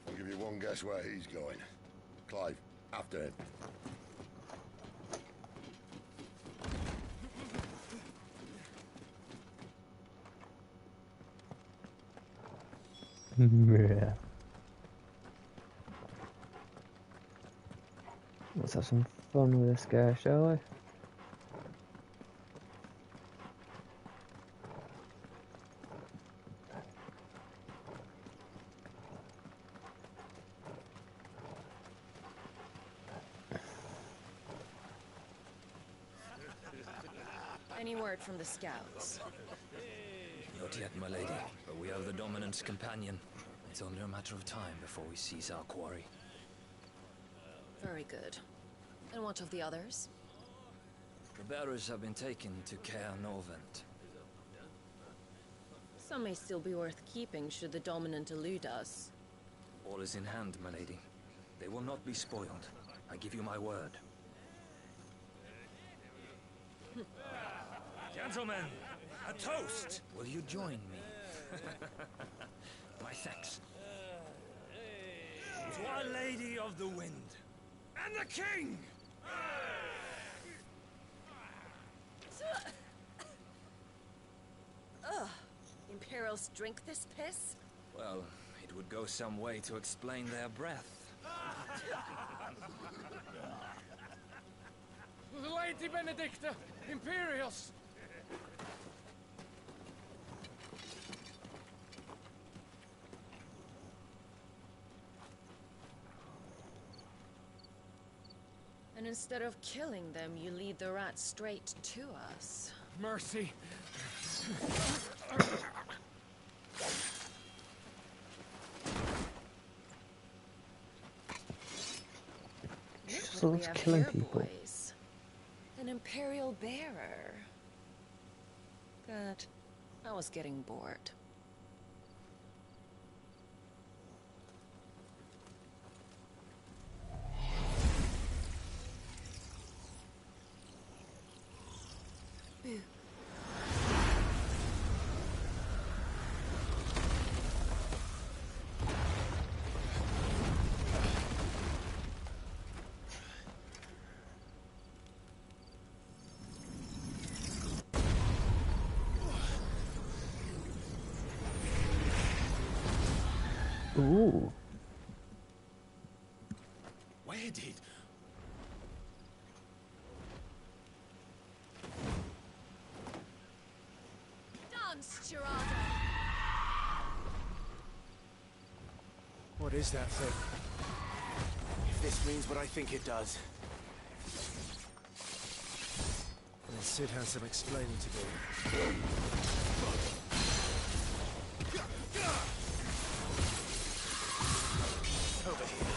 Speaker 8: I'll give you one guess where he's going. Clive, after him.
Speaker 1: Yeah. Let's have some fun with this guy, shall we?
Speaker 7: Any word from the scouts?
Speaker 5: Not yet, my lady, but we have the Dominant's companion. It's only a matter of time before we seize our quarry.
Speaker 7: Very good. And what of the others?
Speaker 5: The bearers have been taken to Caer Norvent.
Speaker 7: Some may still be worth keeping should the Dominant elude us.
Speaker 5: All is in hand, my lady. They will not be spoiled. I give you my word.
Speaker 6: Gentlemen, a toast!
Speaker 5: Will you join me? My thanks.
Speaker 6: To Our Lady of the Wind. And the King!
Speaker 7: Ugh. Imperials drink this piss?
Speaker 5: Well, it would go some way to explain their breath.
Speaker 6: Lady Benedicta! Imperials!
Speaker 7: And instead of killing them, you lead the rats straight to us.
Speaker 6: Mercy!
Speaker 1: She loves killing people.
Speaker 7: Boys. An Imperial bearer. Good. I was getting bored. Boo.
Speaker 1: Ooh.
Speaker 4: Where did...
Speaker 7: Dance, Gerardo!
Speaker 10: What is that thing? If this means what I think it does. Then Sid has some explaining to do. Over here.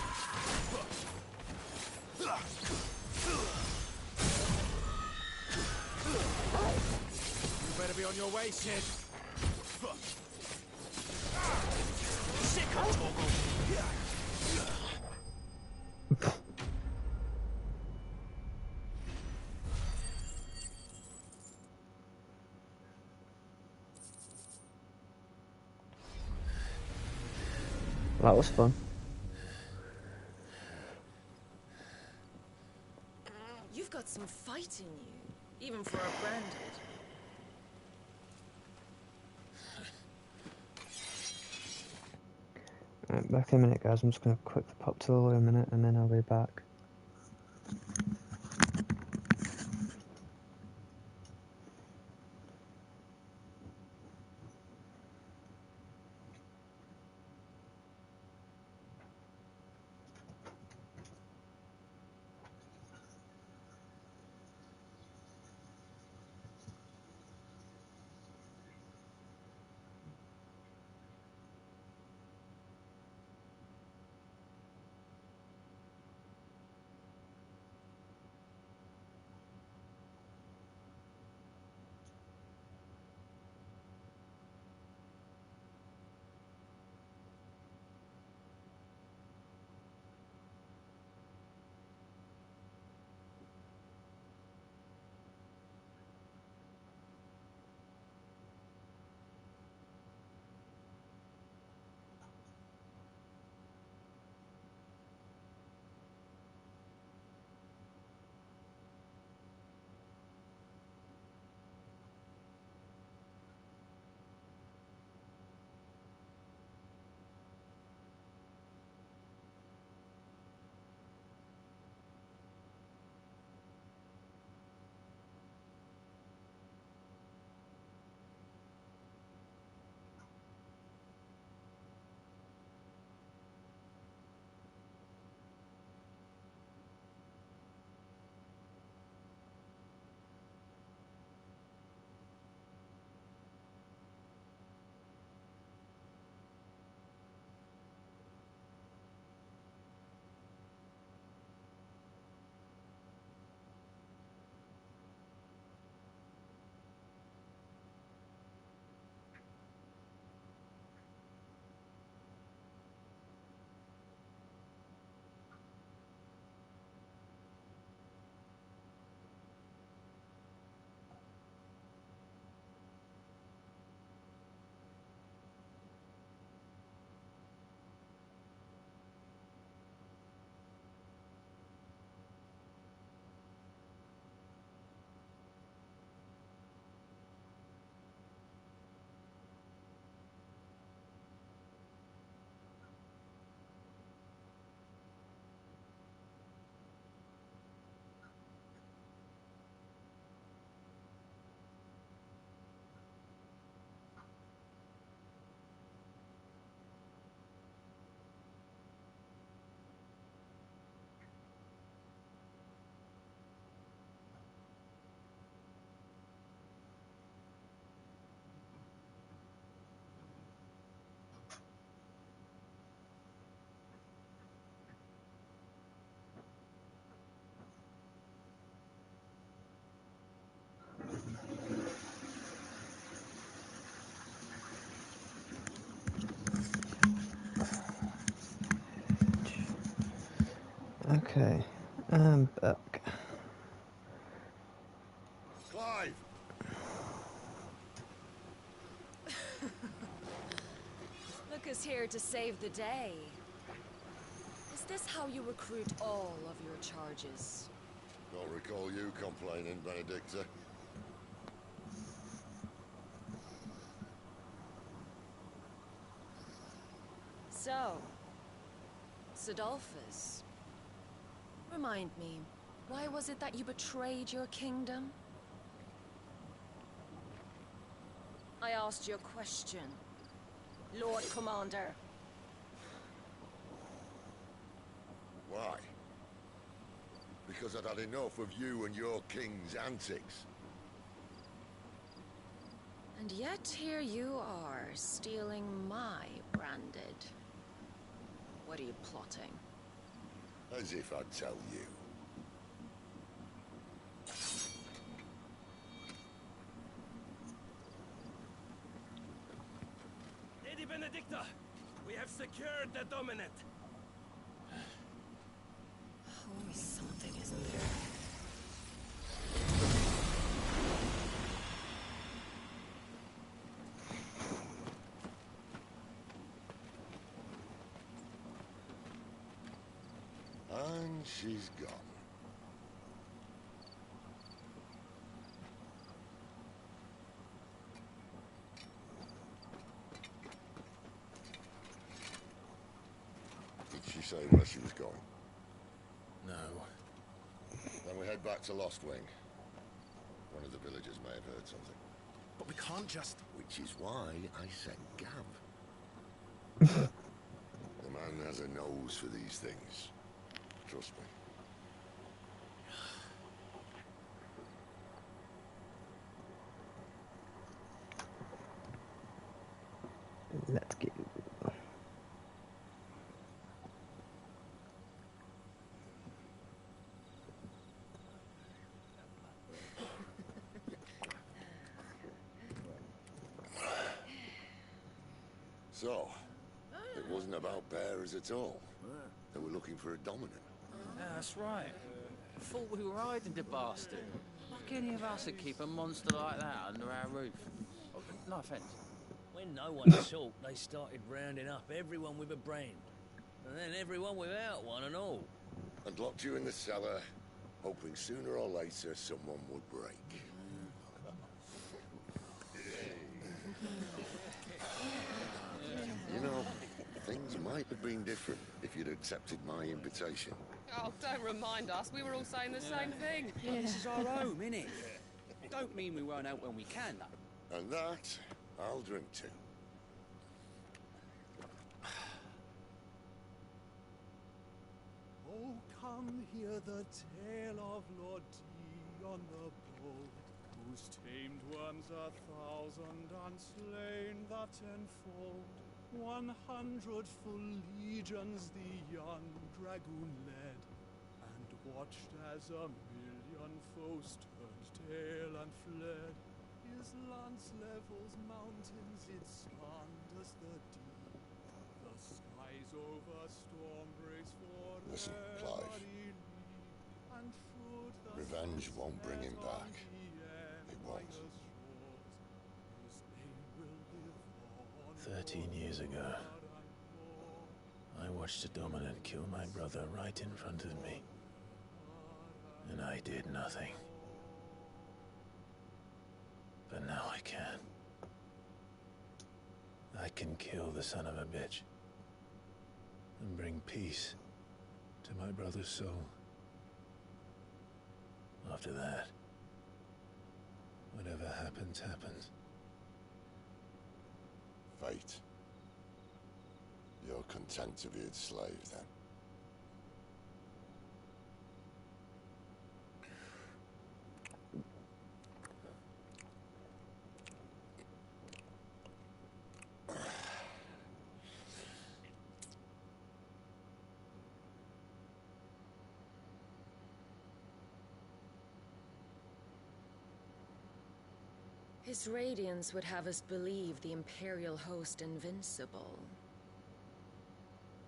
Speaker 10: You better be on your way, Sid. Sick of Toggle.
Speaker 1: That was fun.
Speaker 7: You've got some fight in you, even for a branded.
Speaker 1: Right, back in a minute, guys. I'm just going to quickly pop to the loo a minute and then I'll be back. Okay, I'm back.
Speaker 8: Clive!
Speaker 7: Look who's here to save the day. Is this how you recruit all of your charges?
Speaker 8: Don't recall you complaining, Benedicta.
Speaker 7: So, Sidolphus, remind me, why was it that you betrayed your kingdom? I asked you a question, Lord Commander.
Speaker 8: Why? Because I'd had enough of you and your king's antics.
Speaker 7: And yet here you are, stealing my branded. What are you plotting?
Speaker 8: As if I'd tell you.
Speaker 14: Lady Benedicta, we have secured the dominant.
Speaker 7: Always something, isn't there?
Speaker 8: And she's gone. Did she say where she was going?
Speaker 4: No.
Speaker 8: Then we head back to Lost Wing. One of the villagers may have heard something.
Speaker 3: But we can't just...
Speaker 8: Which is why I sent Gav. The man has a nose for these things. Trust me.
Speaker 1: Let's go.
Speaker 8: So, it wasn't about bearers at all. They were looking for a dominant.
Speaker 5: Yeah, that's right. Thought we were hiding the bastard. Like any of us would keep a monster like that under our roof. No offence.
Speaker 6: When no one saw, they started rounding up everyone with a brand. And then everyone without one and all.
Speaker 8: And locked you in the cellar, hoping sooner or later someone would break. You know, things might have been different if you'd accepted my invitation.
Speaker 15: Oh, don't remind us. We were all saying the same thing.
Speaker 10: Well, this is our home, innit? Don't mean we won't out when we can, though.
Speaker 8: And that, I'll drink to.
Speaker 16: Oh, come hear the tale of Lord Dion the Bold, whose tamed worms 1,000 and slain the tenfold. 100 full legions the young dragoon led, and watched as 1,000,000 foes turned tail and fled. His lance levels mountains, it spanned the deep. The skies over storm breaks for
Speaker 8: Listen, Clive. Revenge won't bring him back. It won't.
Speaker 4: 13 years ago, I watched a dominant kill my brother right in front of me. And I did nothing. But now I can. I can kill the son of a bitch. And bring peace to my brother's soul. After that, whatever happens, happens.
Speaker 8: Fate. You're content to be its slave, then?
Speaker 7: His radiance would have us believe the Imperial host invincible.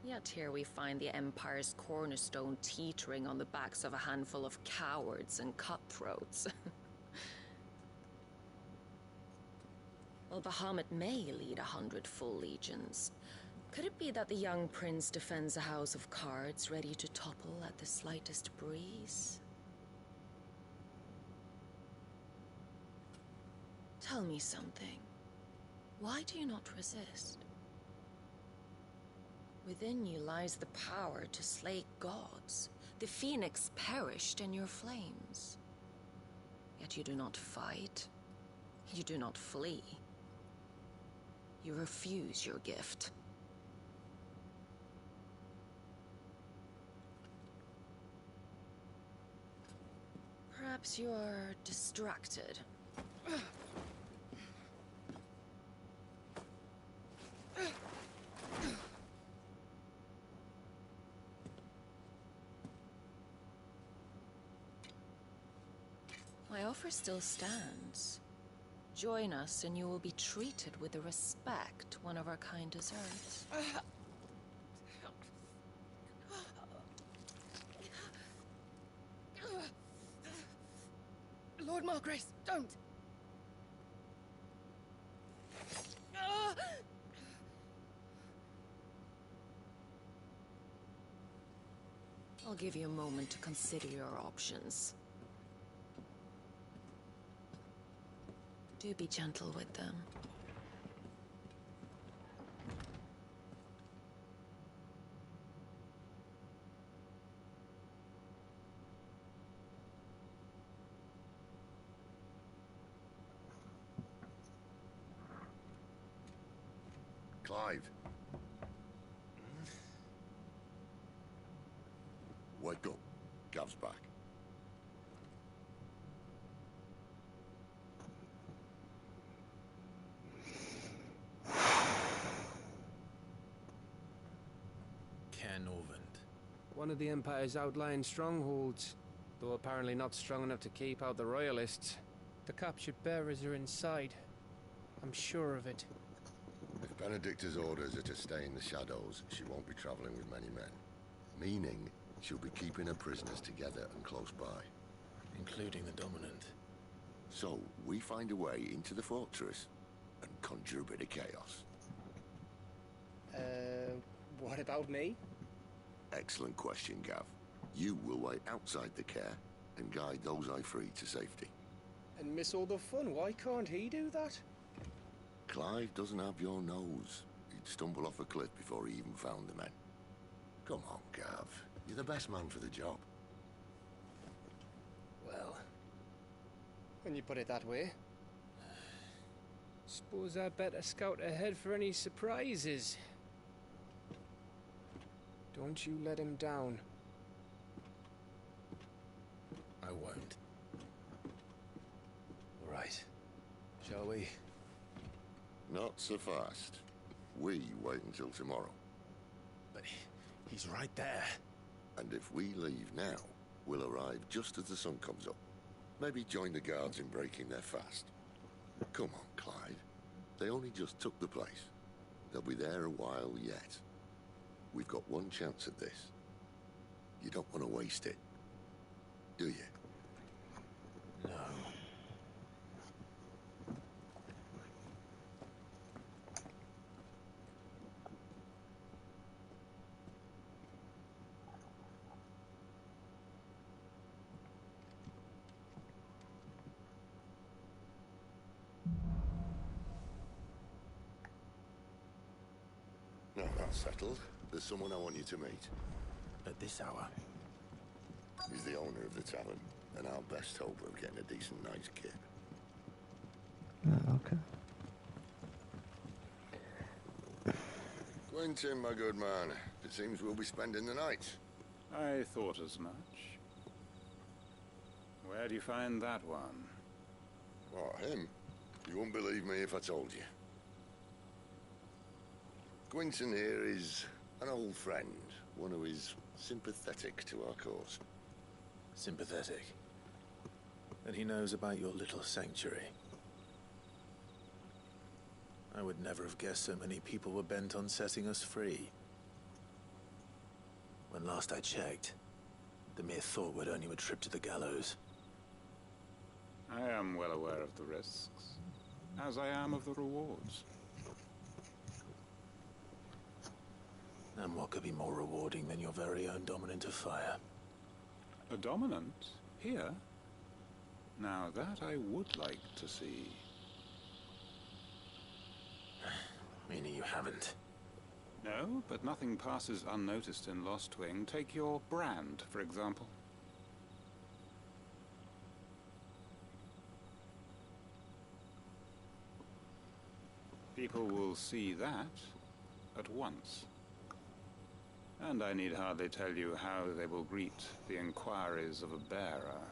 Speaker 7: Yet here we find the Empire's cornerstone teetering on the backs of a handful of cowards and cutthroats. Well, Bahamut may lead 100 full legions. Could it be that the young prince defends a house of cards ready to topple at the slightest breeze? Tell me something. Why do you not resist? Within you lies the power to slay gods. The phoenix perished in your flames. Yet you do not fight. You do not flee. You refuse your gift. Perhaps you are distracted. My offer still stands. Join us and you will be treated with the respect one of our kind deserves.
Speaker 15: Lord Margrace, don't!
Speaker 7: I'll give you a moment to consider your options. Do be gentle with them.
Speaker 8: Clive. Wake up. Gav's back.
Speaker 17: One of the Empire's outlying strongholds, though apparently not strong enough to keep out the Royalists.
Speaker 10: The captured bearers are inside. I'm sure of it.
Speaker 8: If Benedicta's orders are to stay in the shadows, she won't be traveling with many men. Meaning, she'll be keeping her prisoners together and close by.
Speaker 4: Including the Dominant.
Speaker 8: So, we find a way into the fortress and conjure a bit of chaos.
Speaker 10: What about me?
Speaker 8: Excellent question, Gav. You will wait outside the care and guide those I free to safety.
Speaker 10: And miss all the fun. Why can't he do that?
Speaker 8: Clive doesn't have your nose. He'd stumble off a cliff before he even found the men. Come on, Gav. You're the best man for the job.
Speaker 10: Well, when you put it that way. Suppose I'd better scout ahead for any surprises. Don't you let him down.
Speaker 4: I won't. All right. Shall we?
Speaker 8: Not so fast. We wait until tomorrow.
Speaker 4: But he's right there.
Speaker 8: And if we leave now, we'll arrive just as the sun comes up. Maybe join the guards in breaking their fast. Come on, Clyde. They only just took the place. They'll be there a while yet. We've got one chance at this. You don't want to waste it, do you?
Speaker 4: No.
Speaker 8: Now that's settled. There's someone I want you to meet.
Speaker 4: At this hour?
Speaker 8: He's the owner of the tavern, and our best hope of getting a decent night's kip.
Speaker 1: Okay.
Speaker 8: Quentin, my good man. It seems we'll be spending the night.
Speaker 16: I thought as much. Where do you find that one?
Speaker 8: What, him? You wouldn't believe me if I told you. Quentin here is an old friend, one who is sympathetic to our cause.
Speaker 4: Sympathetic? And he knows about your little sanctuary. I would never have guessed so many people were bent on setting us free. When last I checked, the mere thought would earn you a trip to the gallows.
Speaker 18: I am well aware of the risks, as I am of the rewards.
Speaker 4: And what could be more rewarding than your very own dominant of fire?
Speaker 18: A dominant? Here? Now that I would like to see.
Speaker 4: Meaning you haven't?
Speaker 18: No, but nothing passes unnoticed in Lost Wing. Take your brand, for example. People will see that at once. And I need hardly tell you how they will greet the inquiries of a bearer.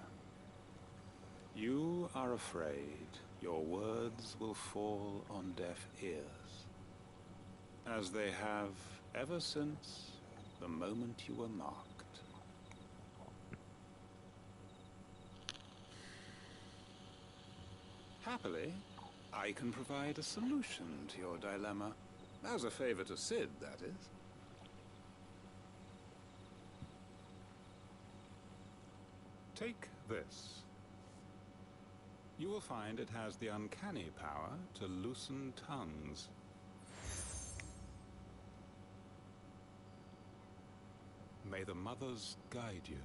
Speaker 18: You are afraid your words will fall on deaf ears, as they have ever since the moment you were marked. Happily, I can provide a solution to your dilemma. As a favor to Sid, that is. Take this. You will find it has the uncanny power to loosen tongues. May the mothers guide you.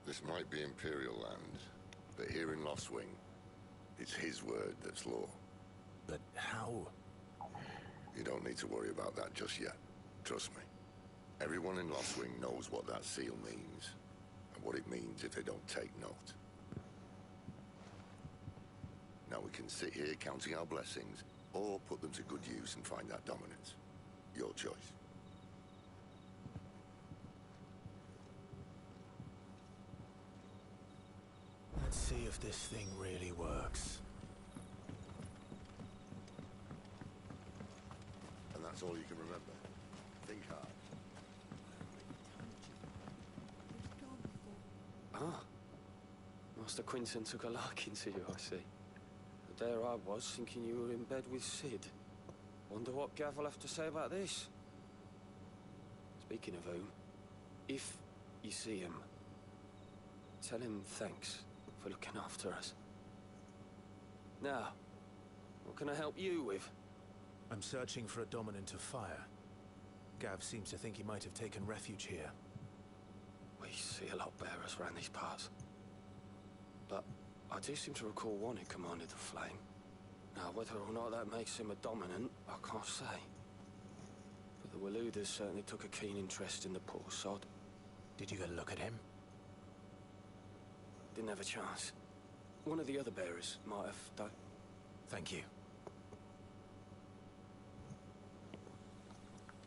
Speaker 8: This might be Imperial land, but here in Lost Wing, it's his word that's law.
Speaker 4: But how?
Speaker 8: You don't need to worry about that just yet. Trust me. Everyone in Lost Wing knows what that seal means, and what it means if they don't take note. Now we can sit here counting our blessings, or put them to good use and find that dominance. Your choice.
Speaker 4: Let's see if this thing really works.
Speaker 8: And that's all you can remember. Think hard.
Speaker 17: Ah. Master Quinton took a liking to you, I see. But there I was, thinking you were in bed with Sid. Wonder what Gav will have to say about this. Speaking of whom, if you see him, tell him thanks for looking after us. Now, what can I help you with?
Speaker 4: I'm searching for a dominant of fire. Gav seems to think he might have taken refuge here.
Speaker 17: We see a lot bearers around these parts. But I do seem to recall one who commanded the flame. Now, whether or not that makes him a dominant, I can't say. But the Waluders certainly took a keen interest in the poor sod.
Speaker 4: Did you get a look at him?
Speaker 17: Didn't have a chance. One of the other bearers might have done.
Speaker 4: Thank you.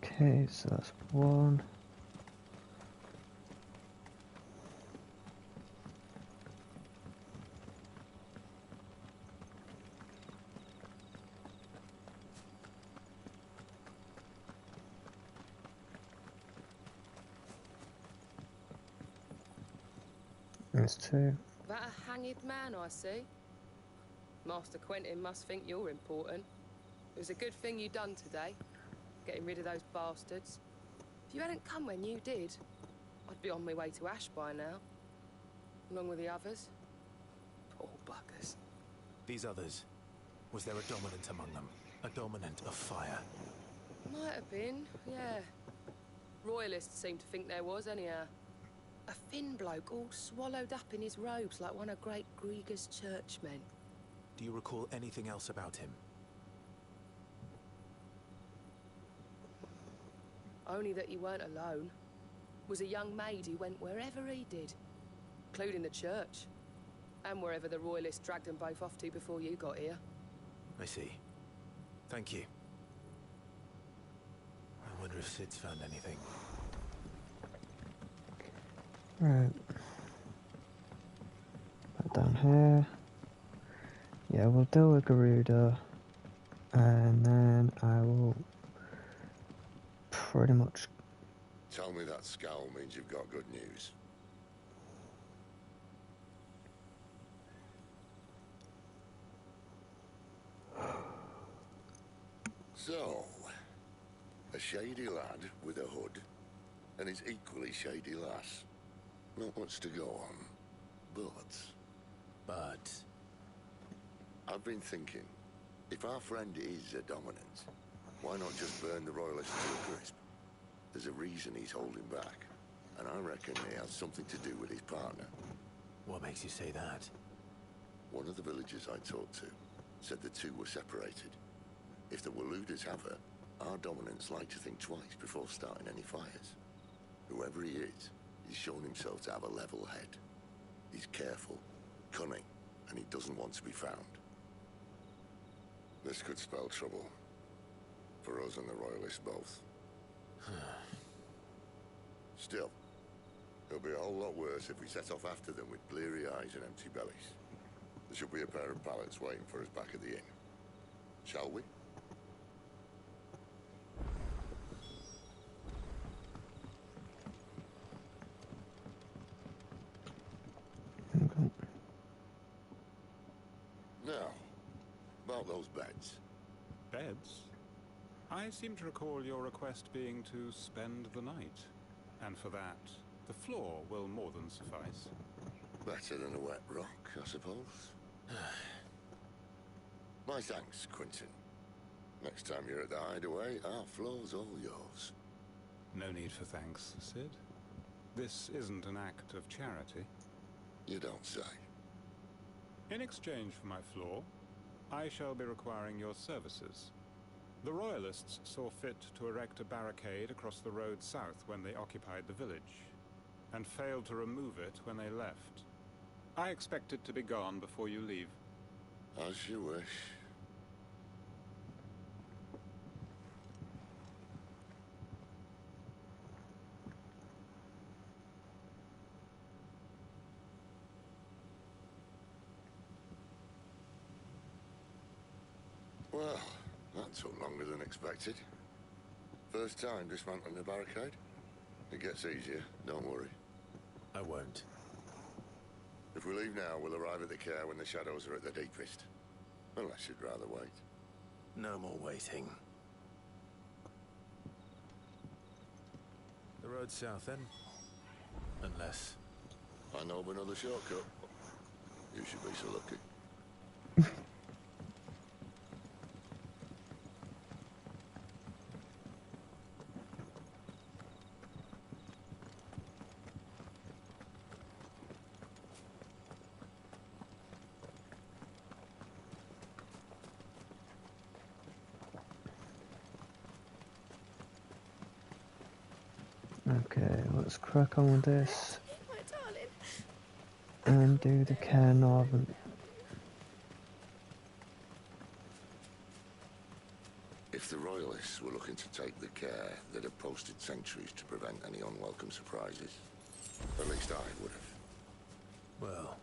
Speaker 1: Okay, so that's one. There's two.
Speaker 15: That a hanged man, I see. Master Quentin must think you're important. It was a good thing you done today, getting rid of those bastards. If you hadn't come when you did, I'd be on my way to Ash by now, along with the others. Poor buggers.
Speaker 4: These others, was there a dominant among them? A dominant of fire?
Speaker 15: Might have been, yeah. Royalists seem to think there was, anyhow. A thin bloke all swallowed up in his robes like one of Great Grieger's churchmen.
Speaker 4: Do you recall anything else about him?
Speaker 15: Only that he weren't alone. Was a young maid who went wherever he did, including the church, and wherever the Royalists dragged them both off to before you got here.
Speaker 4: I see. Thank you. I wonder if Sid's found anything.
Speaker 1: Right. Back down here. Yeah, we'll deal with Garuda, and then I will pretty much...
Speaker 8: Tell me that scowl means you've got good news. So, a shady lad with a hood, and his equally shady lass. Not much to go on, but... I've been thinking, if our friend is a dominant, why not just burn the royalists to a crisp? There's a reason he's holding back, and I reckon it has something to do with his partner.
Speaker 4: What makes you say that?
Speaker 8: One of the villagers I talked to said the two were separated. If the Waluders have her, our dominants like to think twice before starting any fires. Whoever he is, he's shown himself to have a level head. He's careful, cunning, and he doesn't want to be found. This could spell trouble. For us and the Royalists both. Still, it'll be a whole lot worse if we set off after them with bleary eyes and empty bellies. There should be a pair of pallets waiting for us back at the inn. Shall we? Now, about those beds.
Speaker 18: Beds? I seem to recall your request being to spend the night. And for that, the floor will more than suffice.
Speaker 8: Better than a wet rock, I suppose. My thanks, Quentin. Next time you're at the hideaway, our floor's all yours.
Speaker 18: No need for thanks, Sid. This isn't an act of charity.
Speaker 8: You don't say.
Speaker 18: In exchange for my floor, I shall be requiring your services. The Royalists saw fit to erect a barricade across the road south when they occupied the village, and failed to remove it when they left. I expect it to be gone before you leave.
Speaker 8: As you wish. Well, that took longer than expected. First time dismantling the barricade? It gets easier, don't worry.
Speaker 4: I won't.
Speaker 8: If we leave now, we'll arrive at the care when the shadows are at their deepest. Unless you'd rather wait.
Speaker 4: No more waiting. The road south, then? Unless...
Speaker 8: I know of another shortcut. You should be so lucky.
Speaker 1: Okay, let's crack on with this.
Speaker 7: My darling.
Speaker 1: And do the Caernarvon.
Speaker 8: If the Royalists were looking to take the care, they'd have posted sentries to prevent any unwelcome surprises. At least I would have.
Speaker 4: Well,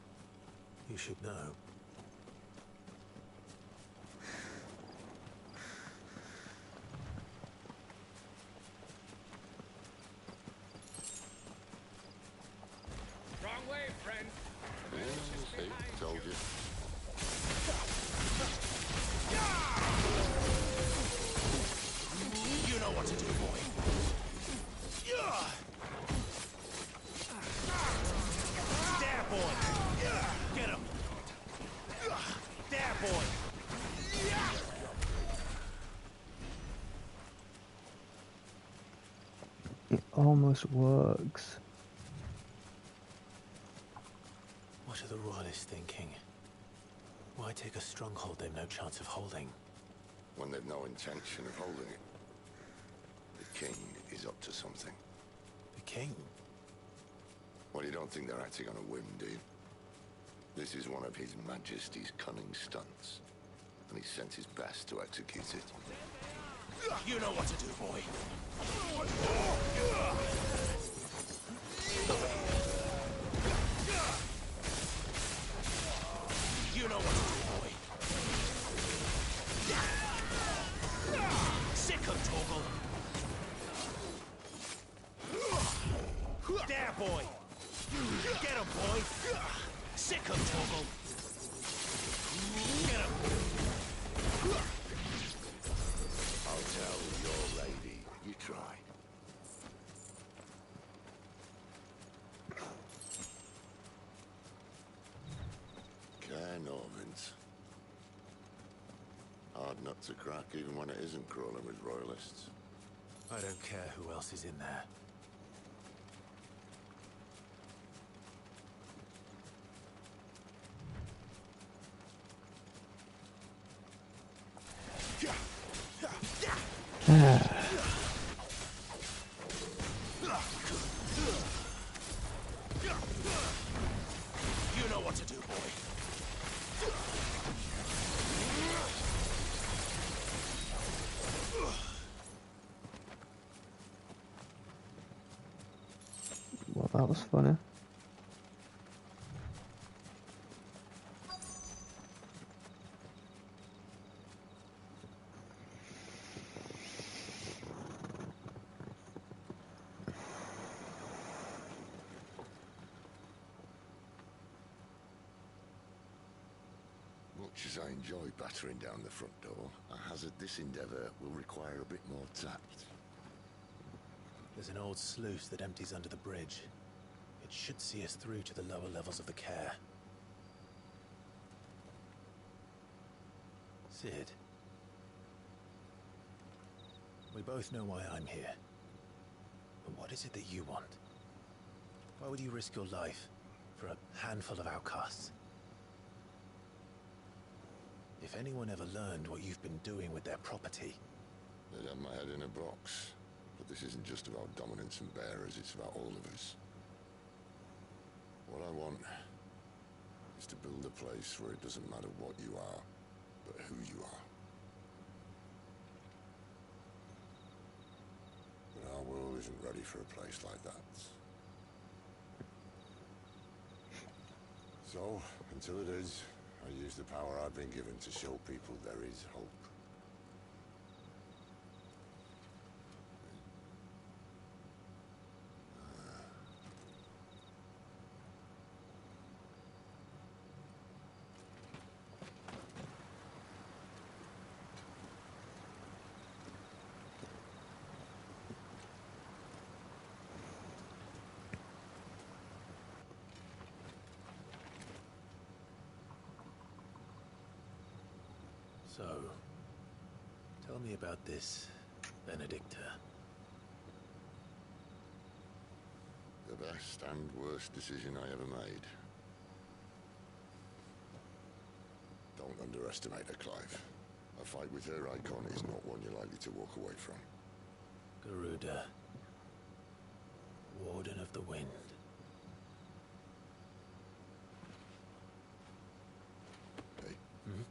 Speaker 4: you should know.
Speaker 6: Wrong way, friend.
Speaker 8: See, told you.
Speaker 6: You know what to do, boy. There, boy. Get him. There, boy.
Speaker 1: It almost works.
Speaker 4: What are the Royalists thinking? Why take a stronghold they've no chance of holding?
Speaker 8: When they've no intention of holding it. The king is up to something.
Speaker 4: The king?
Speaker 8: Well, you don't think they're acting on a whim, do you? This is one of His Majesty's cunning stunts, and he sent his best to execute it.
Speaker 6: You know what to do, boy. You know what to do, boy. Sick him, Torgal. There, boy. Get him, boy. Sick him, Torgal. Get him.
Speaker 8: I'll know, Vince. Hard nut to crack, even when it isn't crawling with royalists.
Speaker 4: I don't care who else is in there.
Speaker 6: You know what to do, boy.
Speaker 1: Well, that was funny.
Speaker 8: Much as I enjoy battering down the front door, I hazard this endeavour will require a bit more tact.
Speaker 4: There's an old sluice that empties under the bridge. It should see us through to the lower levels of the care. Sid. We both know why I'm here. But what is it that you want? Why would you risk your life for a handful of outcasts? If anyone ever learned what you've been doing with their property...
Speaker 8: They'd have my head in a box. But this isn't just about dominance and bearers, it's about all of us. What I want is to build a place where it doesn't matter what you are, but who you are. But our world isn't ready for a place like that. So, until it is, I use the power I've been given to show people there is hope.
Speaker 4: So, tell me about this Benedicta.
Speaker 8: The best and worst decision I ever made. Don't underestimate her, Clive. A fight with her icon is not one you're likely to walk away from.
Speaker 4: Garuda. Warden of the Wind.
Speaker 8: Hey.
Speaker 4: Hmm?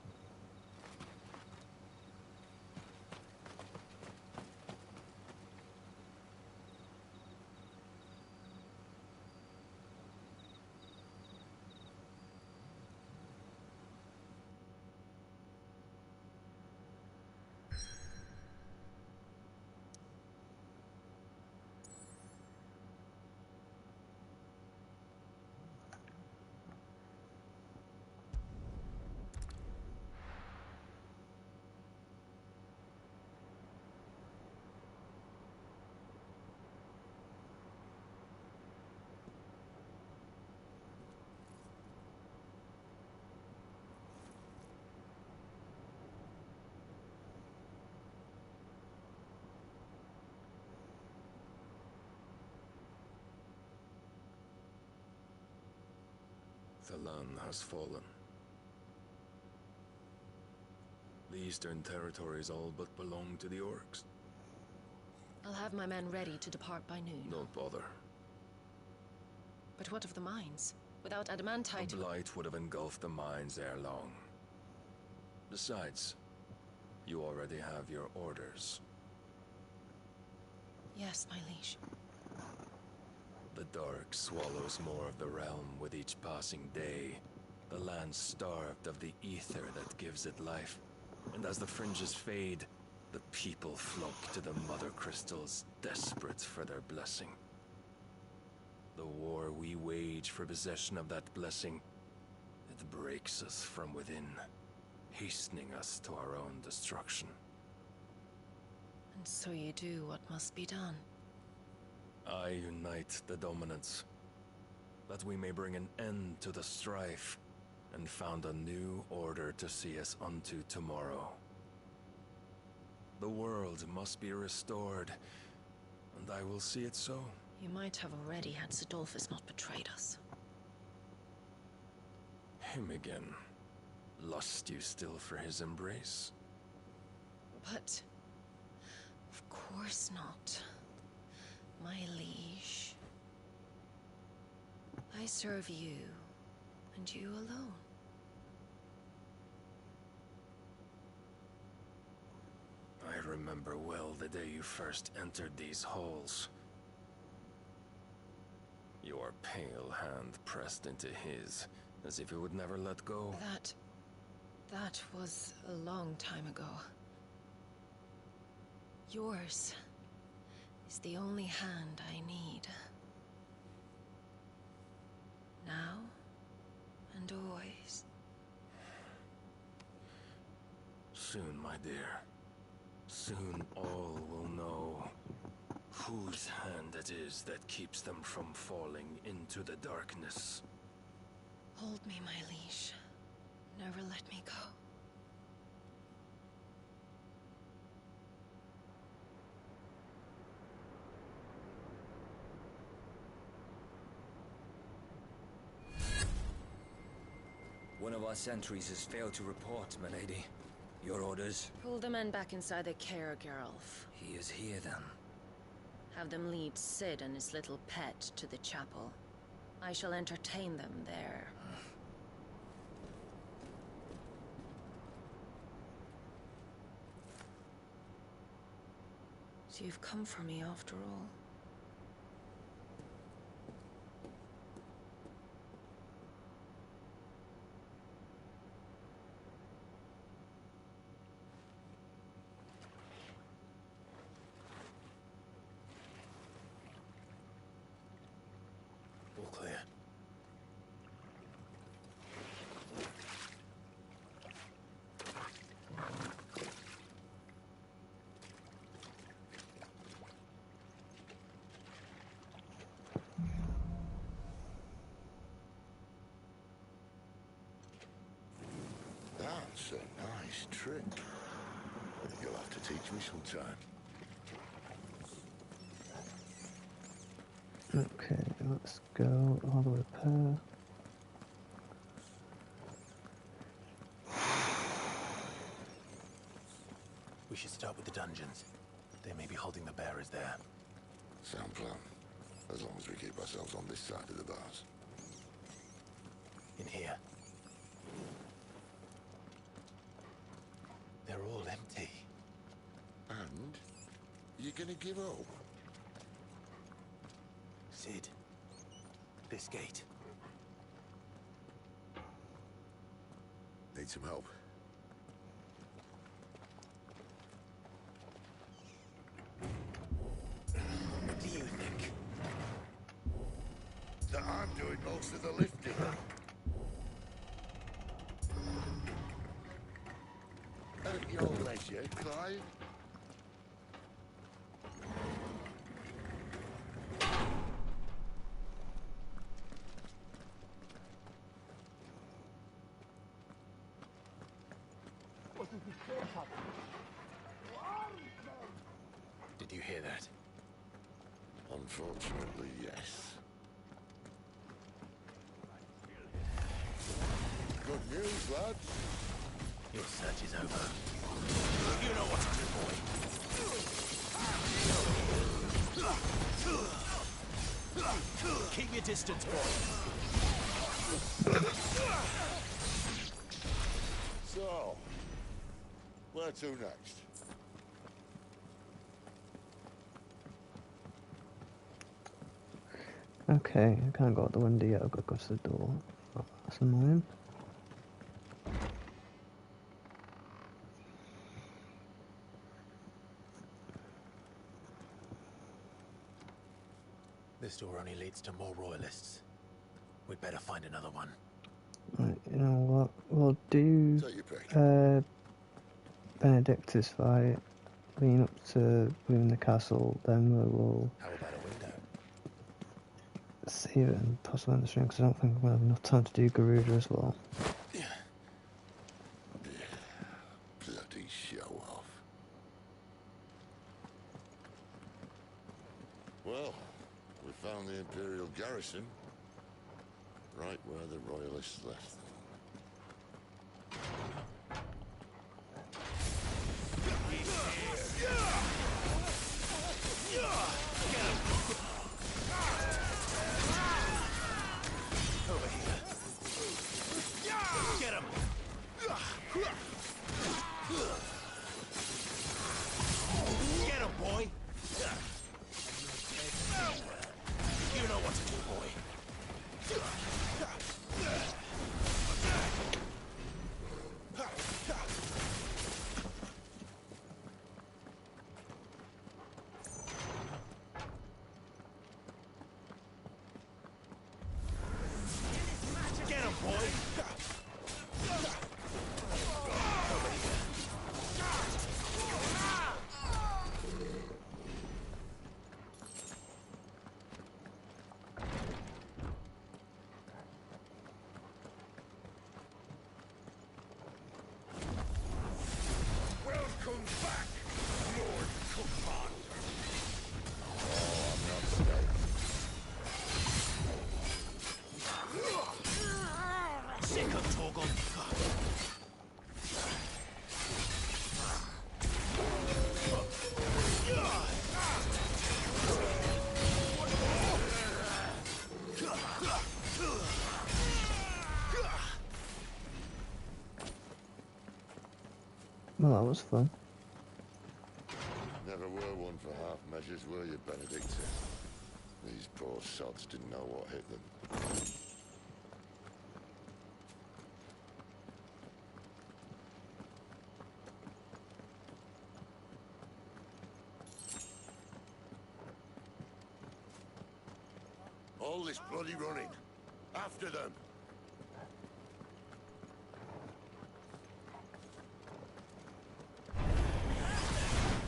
Speaker 19: The Lan has fallen. The Eastern territories all but belong to the orcs.
Speaker 7: I'll have my men ready to depart by noon.
Speaker 19: Don't bother.
Speaker 7: But what of the mines? Without adamantite...
Speaker 19: A blight would have engulfed the mines ere long. Besides, you already have your orders.
Speaker 7: Yes, my liege.
Speaker 19: The dark swallows more of the realm with each passing day. The land starved of the ether that gives it life. And as the fringes fade, the people flock to the mother crystals, desperate for their blessing. The war we wage for possession of that blessing, it breaks us from within, hastening us to our own destruction.
Speaker 7: And so you do what must be done.
Speaker 19: I unite the dominants, that we may bring an end to the strife, and found a new order to see us unto tomorrow. The world must be restored, and I will see it so.
Speaker 7: You might have already had Sidolphus not betrayed us.
Speaker 19: Him again. Lust you still for his embrace?
Speaker 7: But... of course not. My liege. I serve you, and you alone.
Speaker 19: I remember well the day you first entered these halls. Your pale hand pressed into his, as if it would never let go.
Speaker 7: That was a long time ago. Yours is the only hand I need. Now and always.
Speaker 19: Soon, my dear. Soon all will know whose hand it is that keeps them from falling into the darkness.
Speaker 7: Hold me, my liege. Never let me go.
Speaker 20: One of our sentries has failed to report, my lady. Your orders?
Speaker 7: Pull the men back inside the care, Geralf.
Speaker 20: He is here, then.
Speaker 7: Have them lead Sid and his little pet to the chapel. I shall entertain them there. So you've come for me after all.
Speaker 4: All clear.
Speaker 8: That's a nice trick. You'll have to teach me sometime.
Speaker 1: Okay, let's go all the way up here.
Speaker 4: We should start with the dungeons. They may be holding the bearers there.
Speaker 8: Sound plan. As long as we keep ourselves on this side of the bars.
Speaker 4: In here. They're all empty.
Speaker 8: And? You're gonna give up?
Speaker 4: Sid. This gate.
Speaker 8: Need some help?
Speaker 4: What do you think?
Speaker 8: That I'm doing most of the lifting. At your leisure, Clive.
Speaker 4: Did you hear that?
Speaker 8: Unfortunately, yes. Good news, lads.
Speaker 4: Your search is over. You know what to do, boy. Keep your distance, boy.
Speaker 8: So, where to next?
Speaker 1: Okay, I can't go out the window yet, I've got to go to the door. Oh, that's annoying.
Speaker 4: This door only leads to more royalists. We'd better find another one.
Speaker 1: Right, you know what? We'll do
Speaker 8: Take your pick.
Speaker 1: Benedictus fight, lean up to within the castle, then we will
Speaker 4: How about a window?
Speaker 1: save it and possibly end the stream because I don't think we'll have enough time to do Garuda as well.
Speaker 8: Imperial garrison, right where the Royalists left them.
Speaker 14: Over here. Get him! Get him, boy! You know what to do, boy. Get him, boy! Welcome back, Lord Commander.
Speaker 8: Oh, I'm not staying.
Speaker 14: Sick of Torgal.
Speaker 1: Well, that was fun.
Speaker 8: Never were one for half measures, were you, Benedict? These poor sods didn't know what hit them. All this bloody running. After them.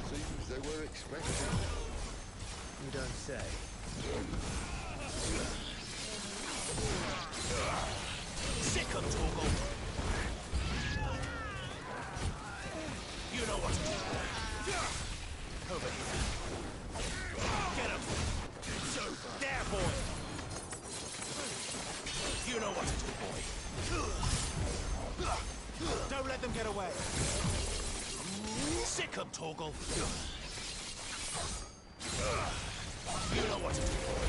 Speaker 8: Seems they were expecting.
Speaker 14: You don't say. Sick of Torgal. You know what to do. Over here. Get him. So, there, boy. You know what to do, boy. Don't let them get away. Sick of Torgal. You know what to do, boy.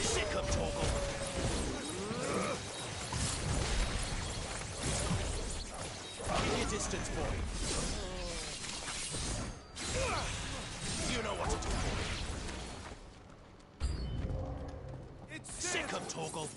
Speaker 14: Sick of Torgal. Keep your distance, boy. You know what to do, boy. Sick of Torgal.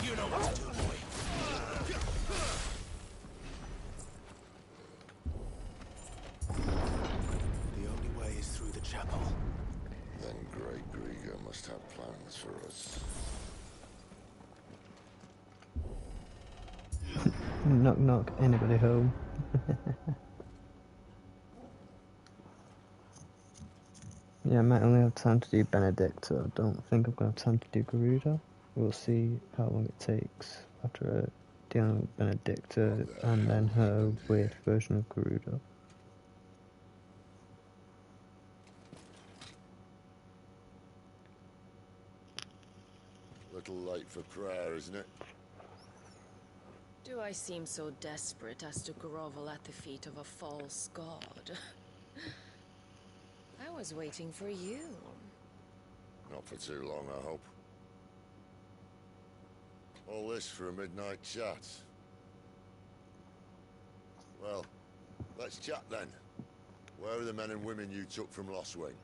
Speaker 14: You know what to do, boy. The only way is through the chapel.
Speaker 8: Then Grey Grieger must have plans for us.
Speaker 1: Knock knock, anybody home? Yeah, I might only have time to do Benedict, so I don't think I'm going to have time to do Garuda. We'll see how long it takes after dealing with Benedicta and then her weird version of Garuda.
Speaker 8: Little late for prayer, isn't it?
Speaker 7: Do I seem so desperate as to grovel at the feet of a false god? I was waiting for you.
Speaker 8: Not for too long, I hope. All this for a midnight chat. Well, let's chat then. Where are the men and women you took from Lostwing?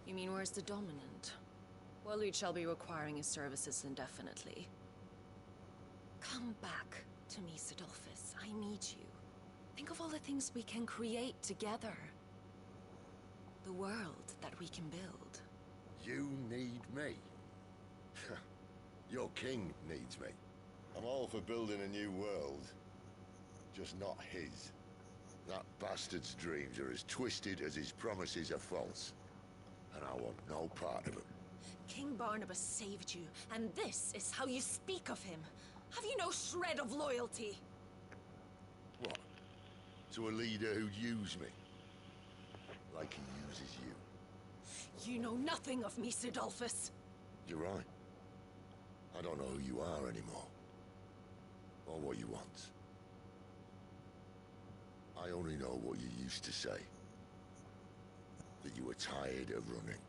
Speaker 7: You mean where's the dominant? Waleed shall be requiring his services indefinitely. Come back to me, Sidolphus. I need you. Think of all the things we can create together. The world that we can build.
Speaker 8: You need me? Your king needs me. I'm all for building a new world. Just not his. That bastard's dreams are as twisted as his promises are false. And I want no part of them.
Speaker 7: King Barnabas saved you, and this is how you speak of him. Have you no shred of loyalty?
Speaker 8: What? To a leader who'd use me? Like he uses you.
Speaker 7: You know nothing of me, Sidolphus.
Speaker 8: You're right. I don't know who you are anymore. Or what you want. I only know what you used to say. That you were tired of running.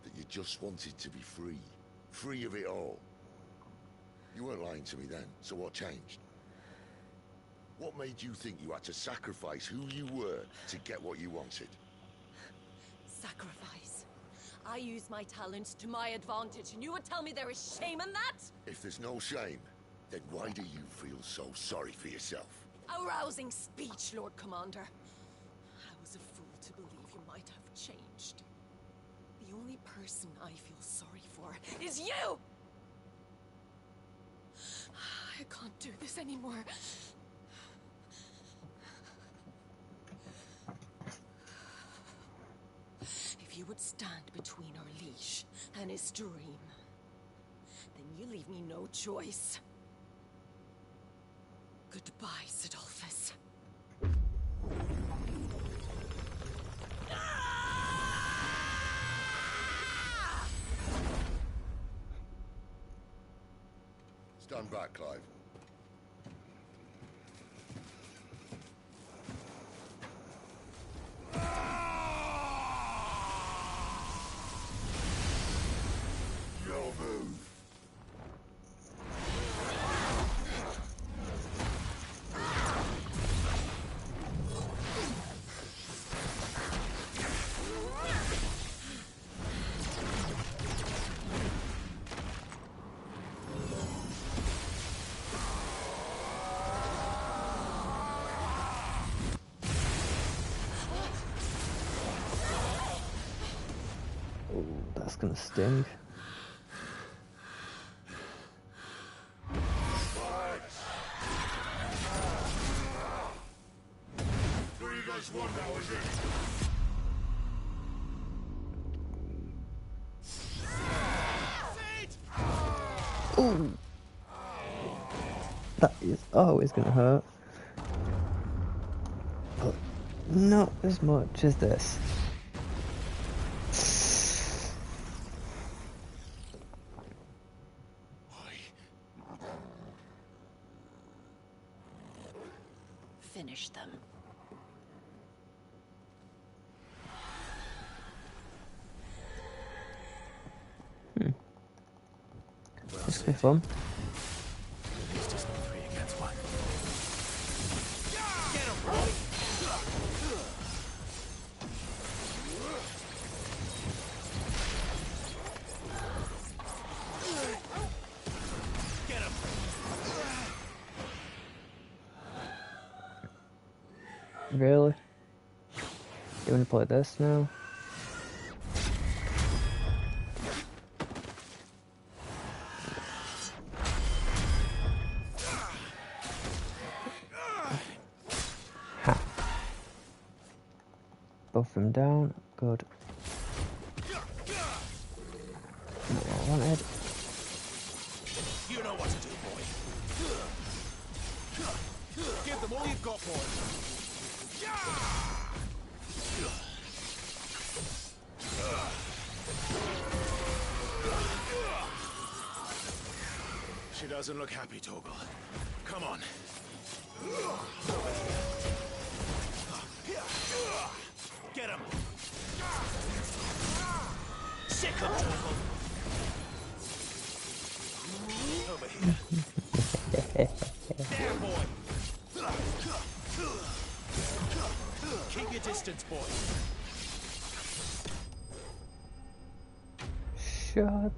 Speaker 8: That you just wanted to be free. Free of it all. You weren't lying to me then, so what changed? What made you think you had to sacrifice who you were to get what you wanted?
Speaker 7: Sacrifice. I use my talents to my advantage, and you would tell me there is shame in that?
Speaker 8: If there's no shame, then why do you feel so sorry for yourself?
Speaker 7: A rousing speech, Lord Commander. I was a fool to believe you might have changed. The only person I feel sorry for is you! I can't do this anymore. If you would stand between our leash and his dream, then you leave me no choice. Goodbye, Sidolphus.
Speaker 8: Stand back, Clive. Your move.
Speaker 1: Oh, that's gonna sting. Ooh. That is always gonna hurt. But not as much as this.
Speaker 7: Finish them.
Speaker 1: This will be fun.
Speaker 4: It's just not 3 against 1.
Speaker 6: Get him, boy! Get him!
Speaker 1: Really? You wanna play this now? Both them down. Good. Not what I wanted.
Speaker 6: You know what to do, boy. Give them all you've got, boy.
Speaker 3: She doesn't look happy, Torgal. Come on.
Speaker 6: Get him! Sick him, Torgal! Over here. There, boy! Keep your distance, boy.
Speaker 1: Shut.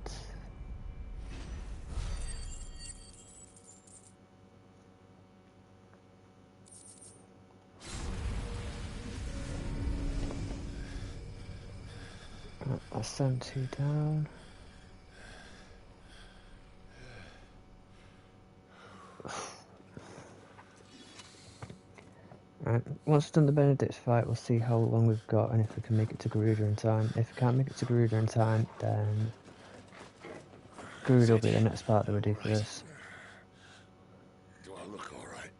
Speaker 1: I sent you down. once we've done the Benedict's fight, we'll see how long we've got and if we can make it to Garuda in time. If we can't make it to Garuda in time, then Garuda will be the next part that we do for this.
Speaker 11: Do I look all right?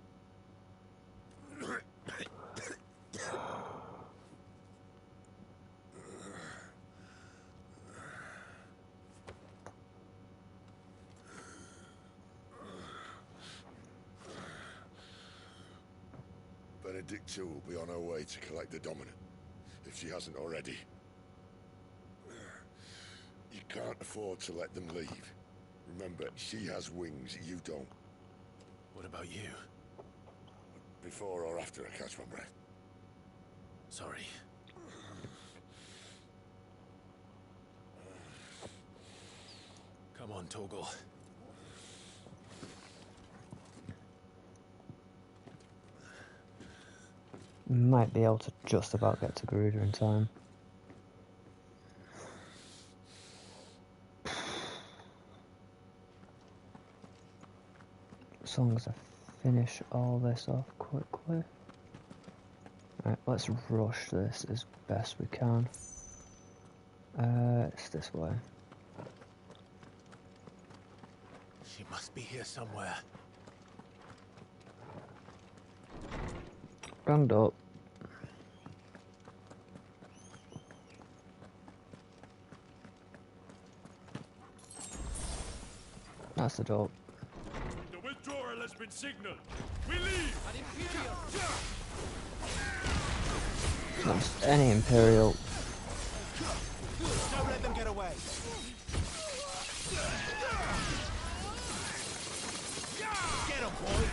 Speaker 11: Benedicta will be on her way to collect the Dominant, if she hasn't already. You can't afford to let them leave. Remember, she has wings, you don't.
Speaker 4: What about you?
Speaker 11: Before or after I catch my breath?
Speaker 4: Sorry. Come on, Torgal.
Speaker 1: Might be able to just about get to Garuda in time. As long as I finish all this off quickly. Right, let's rush this as best we can. It's this way.
Speaker 4: She must be here somewhere.
Speaker 1: Round up. That's the door.
Speaker 14: The withdrawal has been signaled. We leave. An Imperial.
Speaker 1: That's any Imperial.
Speaker 10: Don't let them get away. Get him, boy.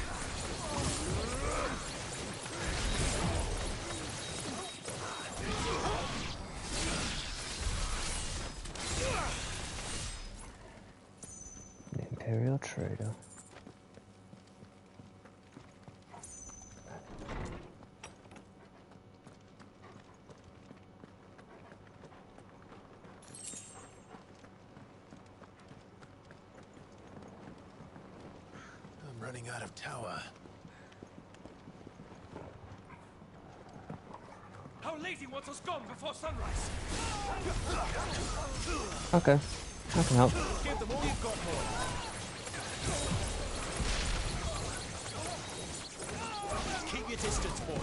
Speaker 1: The Imperial trader.
Speaker 4: I'm running out of tower.
Speaker 14: Our lady wants us gone before sunrise.
Speaker 1: Okay, I can help.
Speaker 10: Give them all you've got, boy. Keep your distance, boy.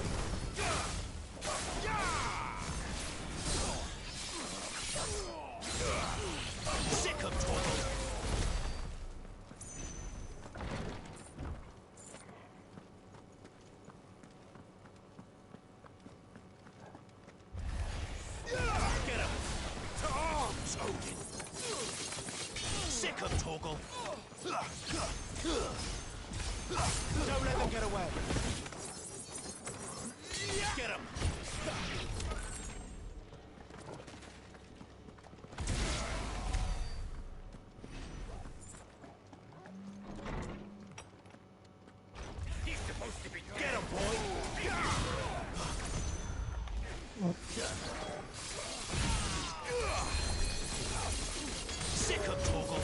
Speaker 10: Sick of Torgal. Get him! To arms, Odin! Sick of Torgal! Don't let them get away! Get him!
Speaker 14: He's supposed to be.
Speaker 10: Get him, boy! Sick of Torgal!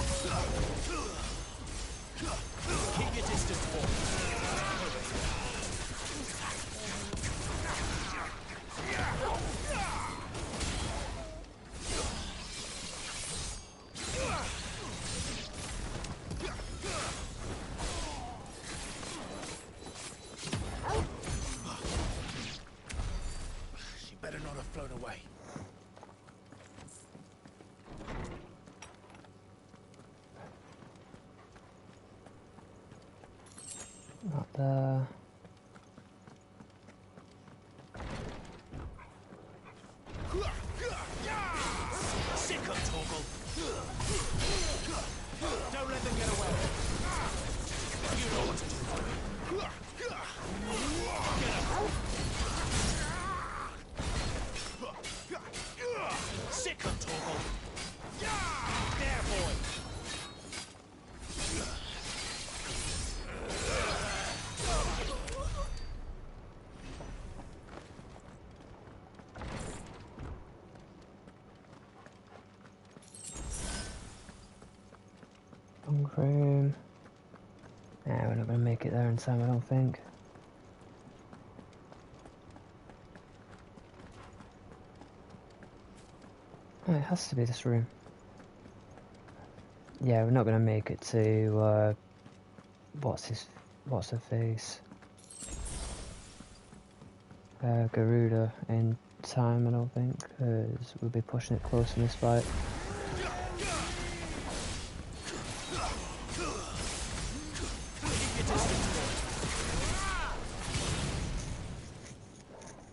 Speaker 10: Keep your distance, boy! She better not have flown away.
Speaker 1: Not there.
Speaker 10: Sick of Torgal! Don't let them get away! You know what to do. Get him! Sick of Torgal! There, boy!
Speaker 1: Long room. Nah, we're not going to make it there in time, I don't think. Oh, it has to be this room. Yeah, we're not gonna make it to what's her face? Garuda in time, I don't think, because we'll be pushing it close in this fight.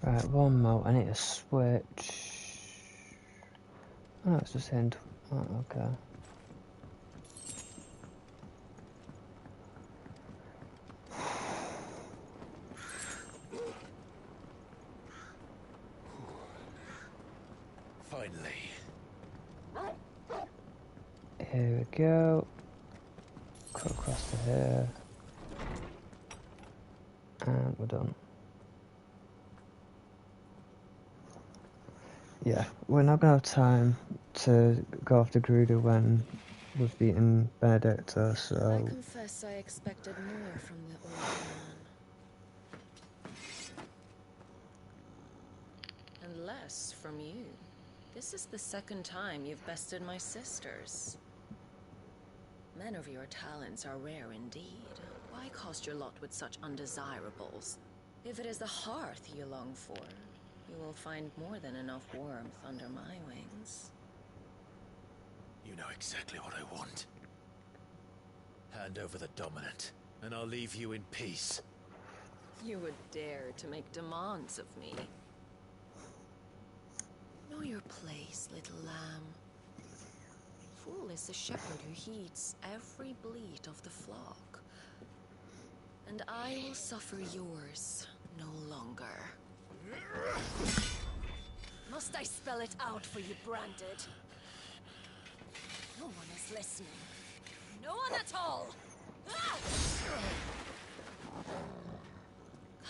Speaker 1: Right, one more. I need to switch. Oh, no, it's just in. Oh, okay.
Speaker 2: Finally.
Speaker 1: Here we go. Cut across to here. And we're done. Yeah, we're not gonna have time to go after Garuda when we've beaten Benedicta, so...
Speaker 7: I confess I expected more from the old man. And less from you. This is the second time you've bested my sisters. Men of your talents are rare indeed. Why cast your lot with such undesirables? If it is the hearth you long for, you will find more than enough warmth under my wings.
Speaker 2: You know exactly what I want. Hand over the dominant, and I'll leave you in peace.
Speaker 7: You would dare to make demands of me. Know your place, little lamb. Fool is the shepherd who heeds every bleat of the flock. And I will suffer yours no longer. Must I spell it out for you, Branded? No one is listening. No one at all! Ah!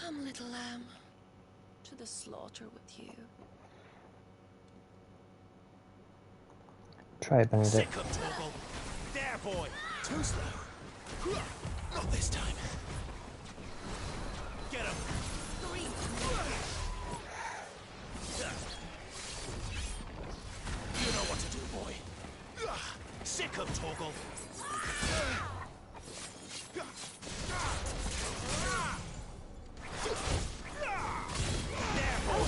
Speaker 7: Come, little lamb, to the slaughter with you.
Speaker 1: Try it, Benedict.
Speaker 3: Sick of Torgal. There, boy. Too slow. Not this time. Get him.
Speaker 7: Scream.
Speaker 3: You know what to do, boy. Sick of Torgal. There, boy.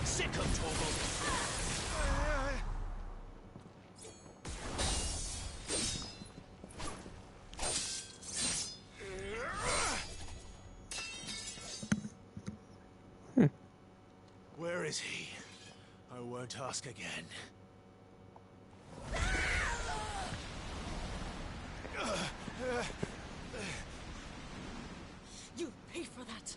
Speaker 3: Sick of Torgal. Where is he? I won't ask again.
Speaker 7: You pay for that.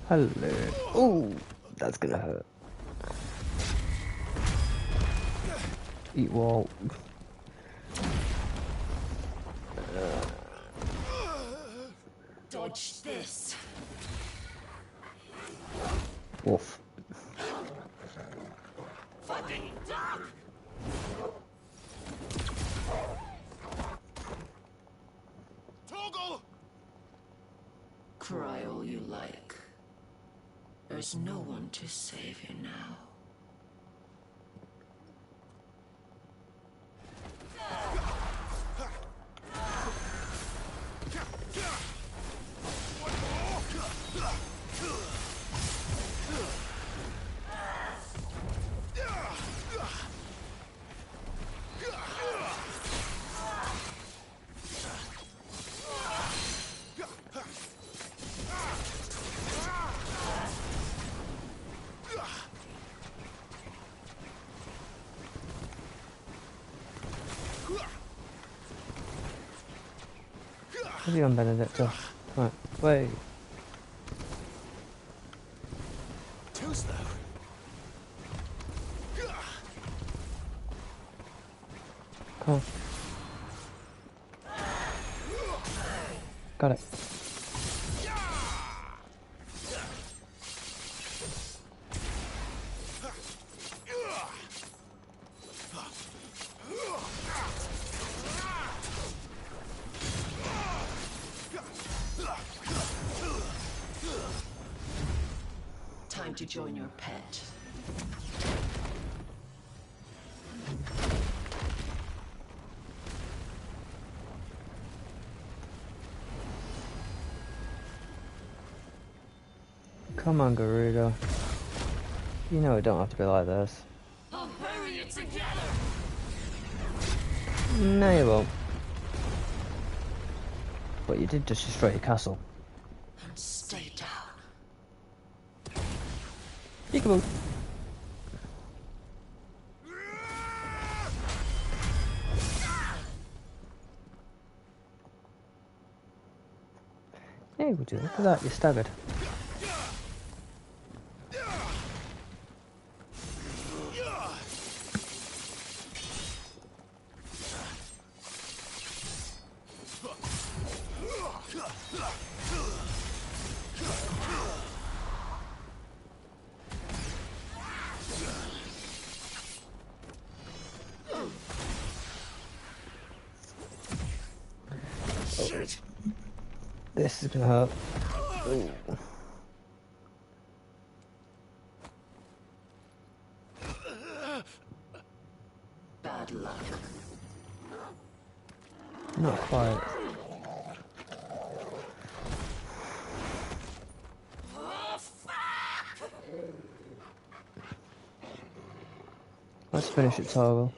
Speaker 1: Hello. Oh, that's gonna hurt. Eat wall.
Speaker 7: Dodge this.
Speaker 1: Wolf.
Speaker 7: Fucking duck!
Speaker 3: Torgal!
Speaker 7: Cry all you like. There's no one to save you now.
Speaker 1: What are you on, Benedicta? Right, wait.
Speaker 3: Too slow.
Speaker 1: Come on. Got it.
Speaker 21: Time to join your pet.
Speaker 1: Come on, Garuda. You know it don't have to be like this.
Speaker 21: I'll bury it together.
Speaker 1: No, you won't. But you did just destroy your castle.
Speaker 21: And stay down.
Speaker 1: Peekaboo. Hey, would you look at that? You're staggered.
Speaker 21: Shit.
Speaker 1: This is gonna hurt. Ooh.
Speaker 21: Bad luck.
Speaker 1: Not quite. Let's finish it, Toggle.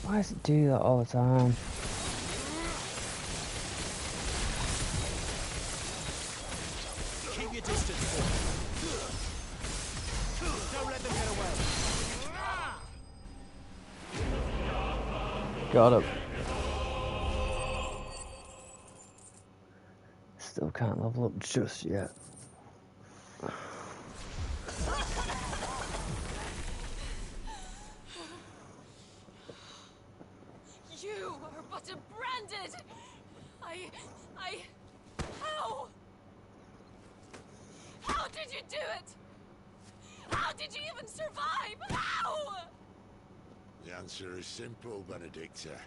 Speaker 1: Why does it do that all the time?
Speaker 6: Keep your distance, boy. Don't let them get away.
Speaker 1: Got him. Still can't level up just yet.
Speaker 21: You are but a branded. How? How did you do it? How did you even survive? How?
Speaker 8: The answer is simple, Benedicta.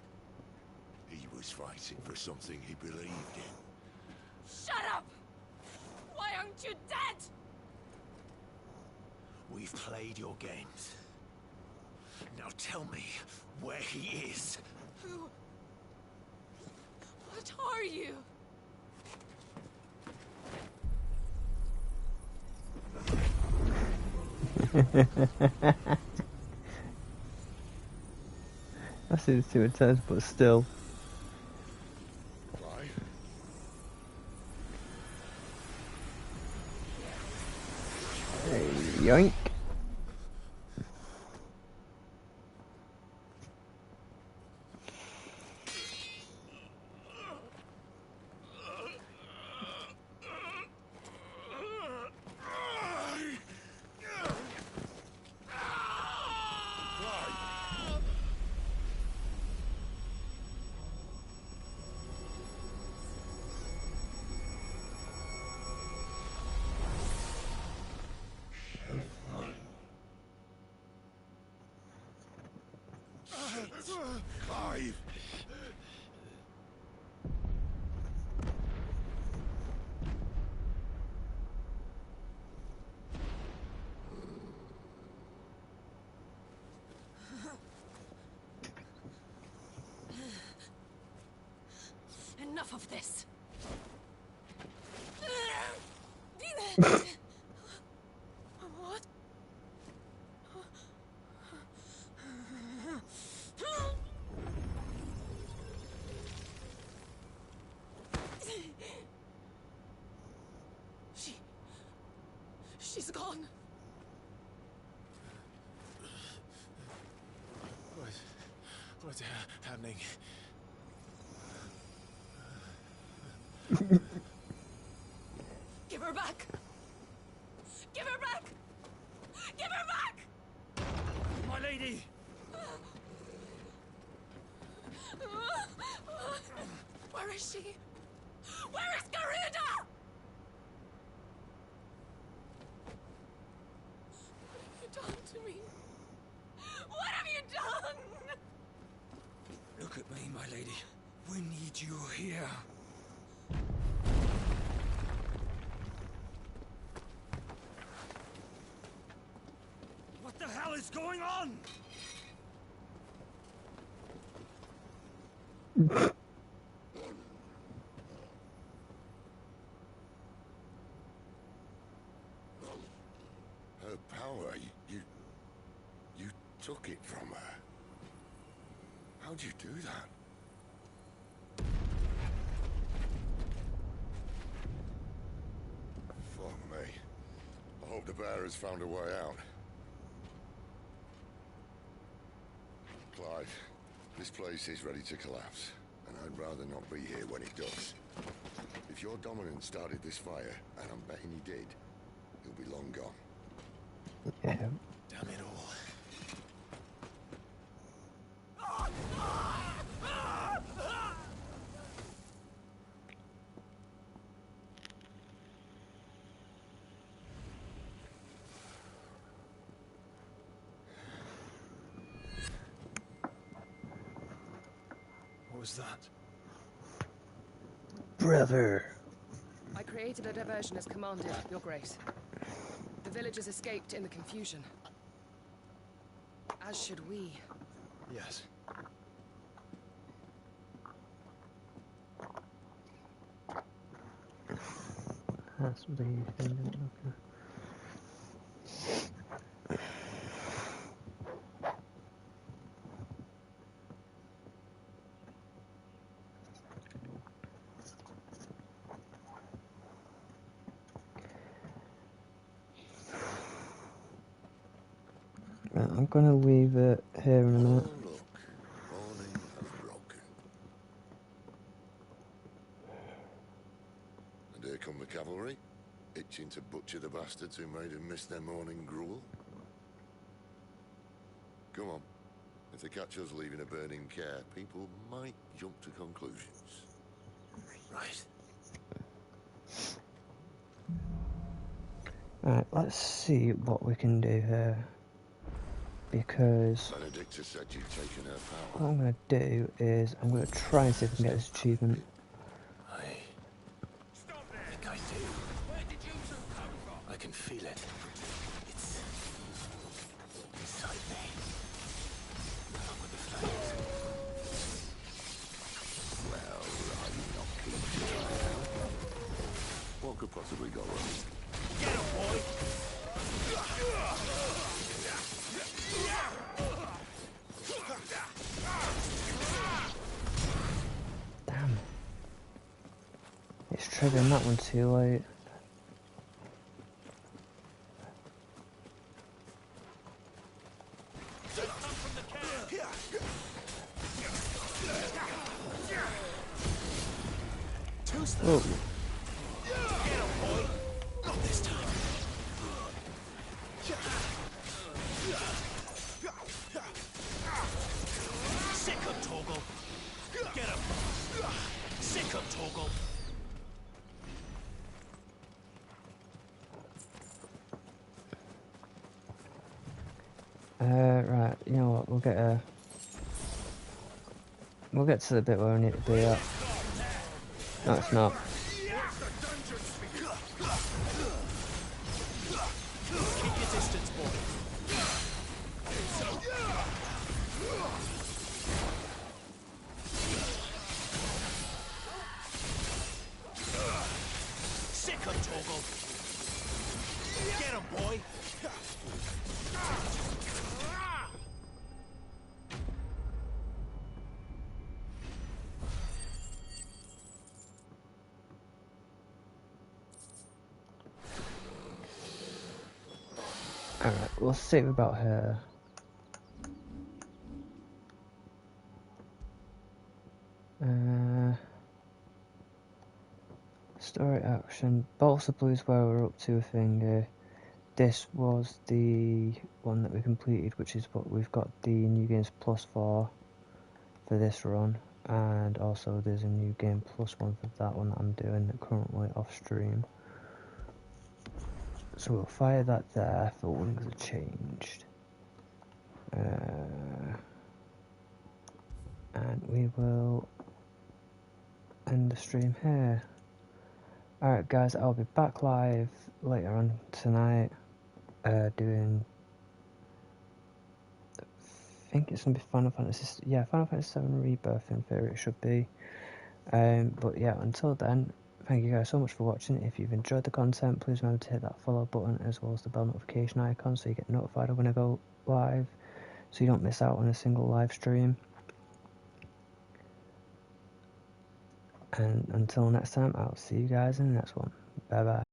Speaker 8: He was fighting for something he believed in.
Speaker 21: Shut up! Why aren't you dead?
Speaker 2: We've played your games. Now tell me where he is.
Speaker 21: Who? What are you?
Speaker 1: That seems too intense, but still. Hey, yoink.
Speaker 8: Clive!
Speaker 21: Enough of this. What? She's gone.
Speaker 2: What's happening?
Speaker 21: Give her back! Give her back! Give her back!
Speaker 20: My lady!
Speaker 21: Where is she? Where is Garuda? What have you done to me? What have you done?
Speaker 20: Look at me, my lady. We need you here. What the hell is going on?
Speaker 8: Her power, you took it from her. How'd you do that? Fuck me. I hope the bear has found a way out. Clive, this place is ready to collapse, and I'd rather not be here when it does. If your dominant started this fire, and I'm betting he did, he'll be long gone.
Speaker 1: Yeah.
Speaker 2: Damn it all.
Speaker 4: What was that?
Speaker 1: Brother.
Speaker 15: I created a diversion as commanded, Your Grace. The villagers escaped in the confusion. As should we.
Speaker 4: Yes.
Speaker 1: That's the thing, okay. Right, I'm gonna leave it here in a minute.
Speaker 8: Oh, look. Morning has broken. And here come the cavalry, itching to butcher the bastards who made them miss their morning gruel. Come on. If they catch us leaving a burning care, people might jump to conclusions.
Speaker 2: Right.
Speaker 1: Right, let's see what we can do here. Because
Speaker 8: Benedicta said you'd taken her
Speaker 1: what
Speaker 8: power.
Speaker 1: I'm going to do is I'm going to try and see if I can get this achievement.
Speaker 4: I think I do.
Speaker 21: Where did you two come from?
Speaker 4: I can feel it. It's inside me. Along with the flames.
Speaker 8: Well, I'm not keen to try it out. What could possibly go wrong?
Speaker 21: Get him, boy!
Speaker 1: Damn. It's triggering that one too late. Oh.
Speaker 2: Not this time. Sick of Toggle. Get him. Sick of Toggle.
Speaker 1: Right, you know what, we'll get to the bit where we need to be at. No, it's not.
Speaker 2: Keep your distance, boy. Sick of Toggle. Get him, boy.
Speaker 1: we'll save about her. Story action. Balsa Blue is where we're up to a thing. This was the one that we completed, which is what we've got the New Games Plus for this run. And also there's a New Game Plus one for that one that I'm doing currently off stream. So we'll fire that there for Wings Are Changed. And we will end the stream here. Alright guys, I'll be back live later on tonight doing, I think it's going to be Final Fantasy, yeah, Final Fantasy VII Rebirth in theory it should be. But yeah, until then, thank you guys so much for watching. If you've enjoyed the content, please remember to hit that follow button as well as the bell notification icon so you get notified when I go live, so you don't miss out on a single live stream. And until next time, I'll see you guys in the next one. Bye bye.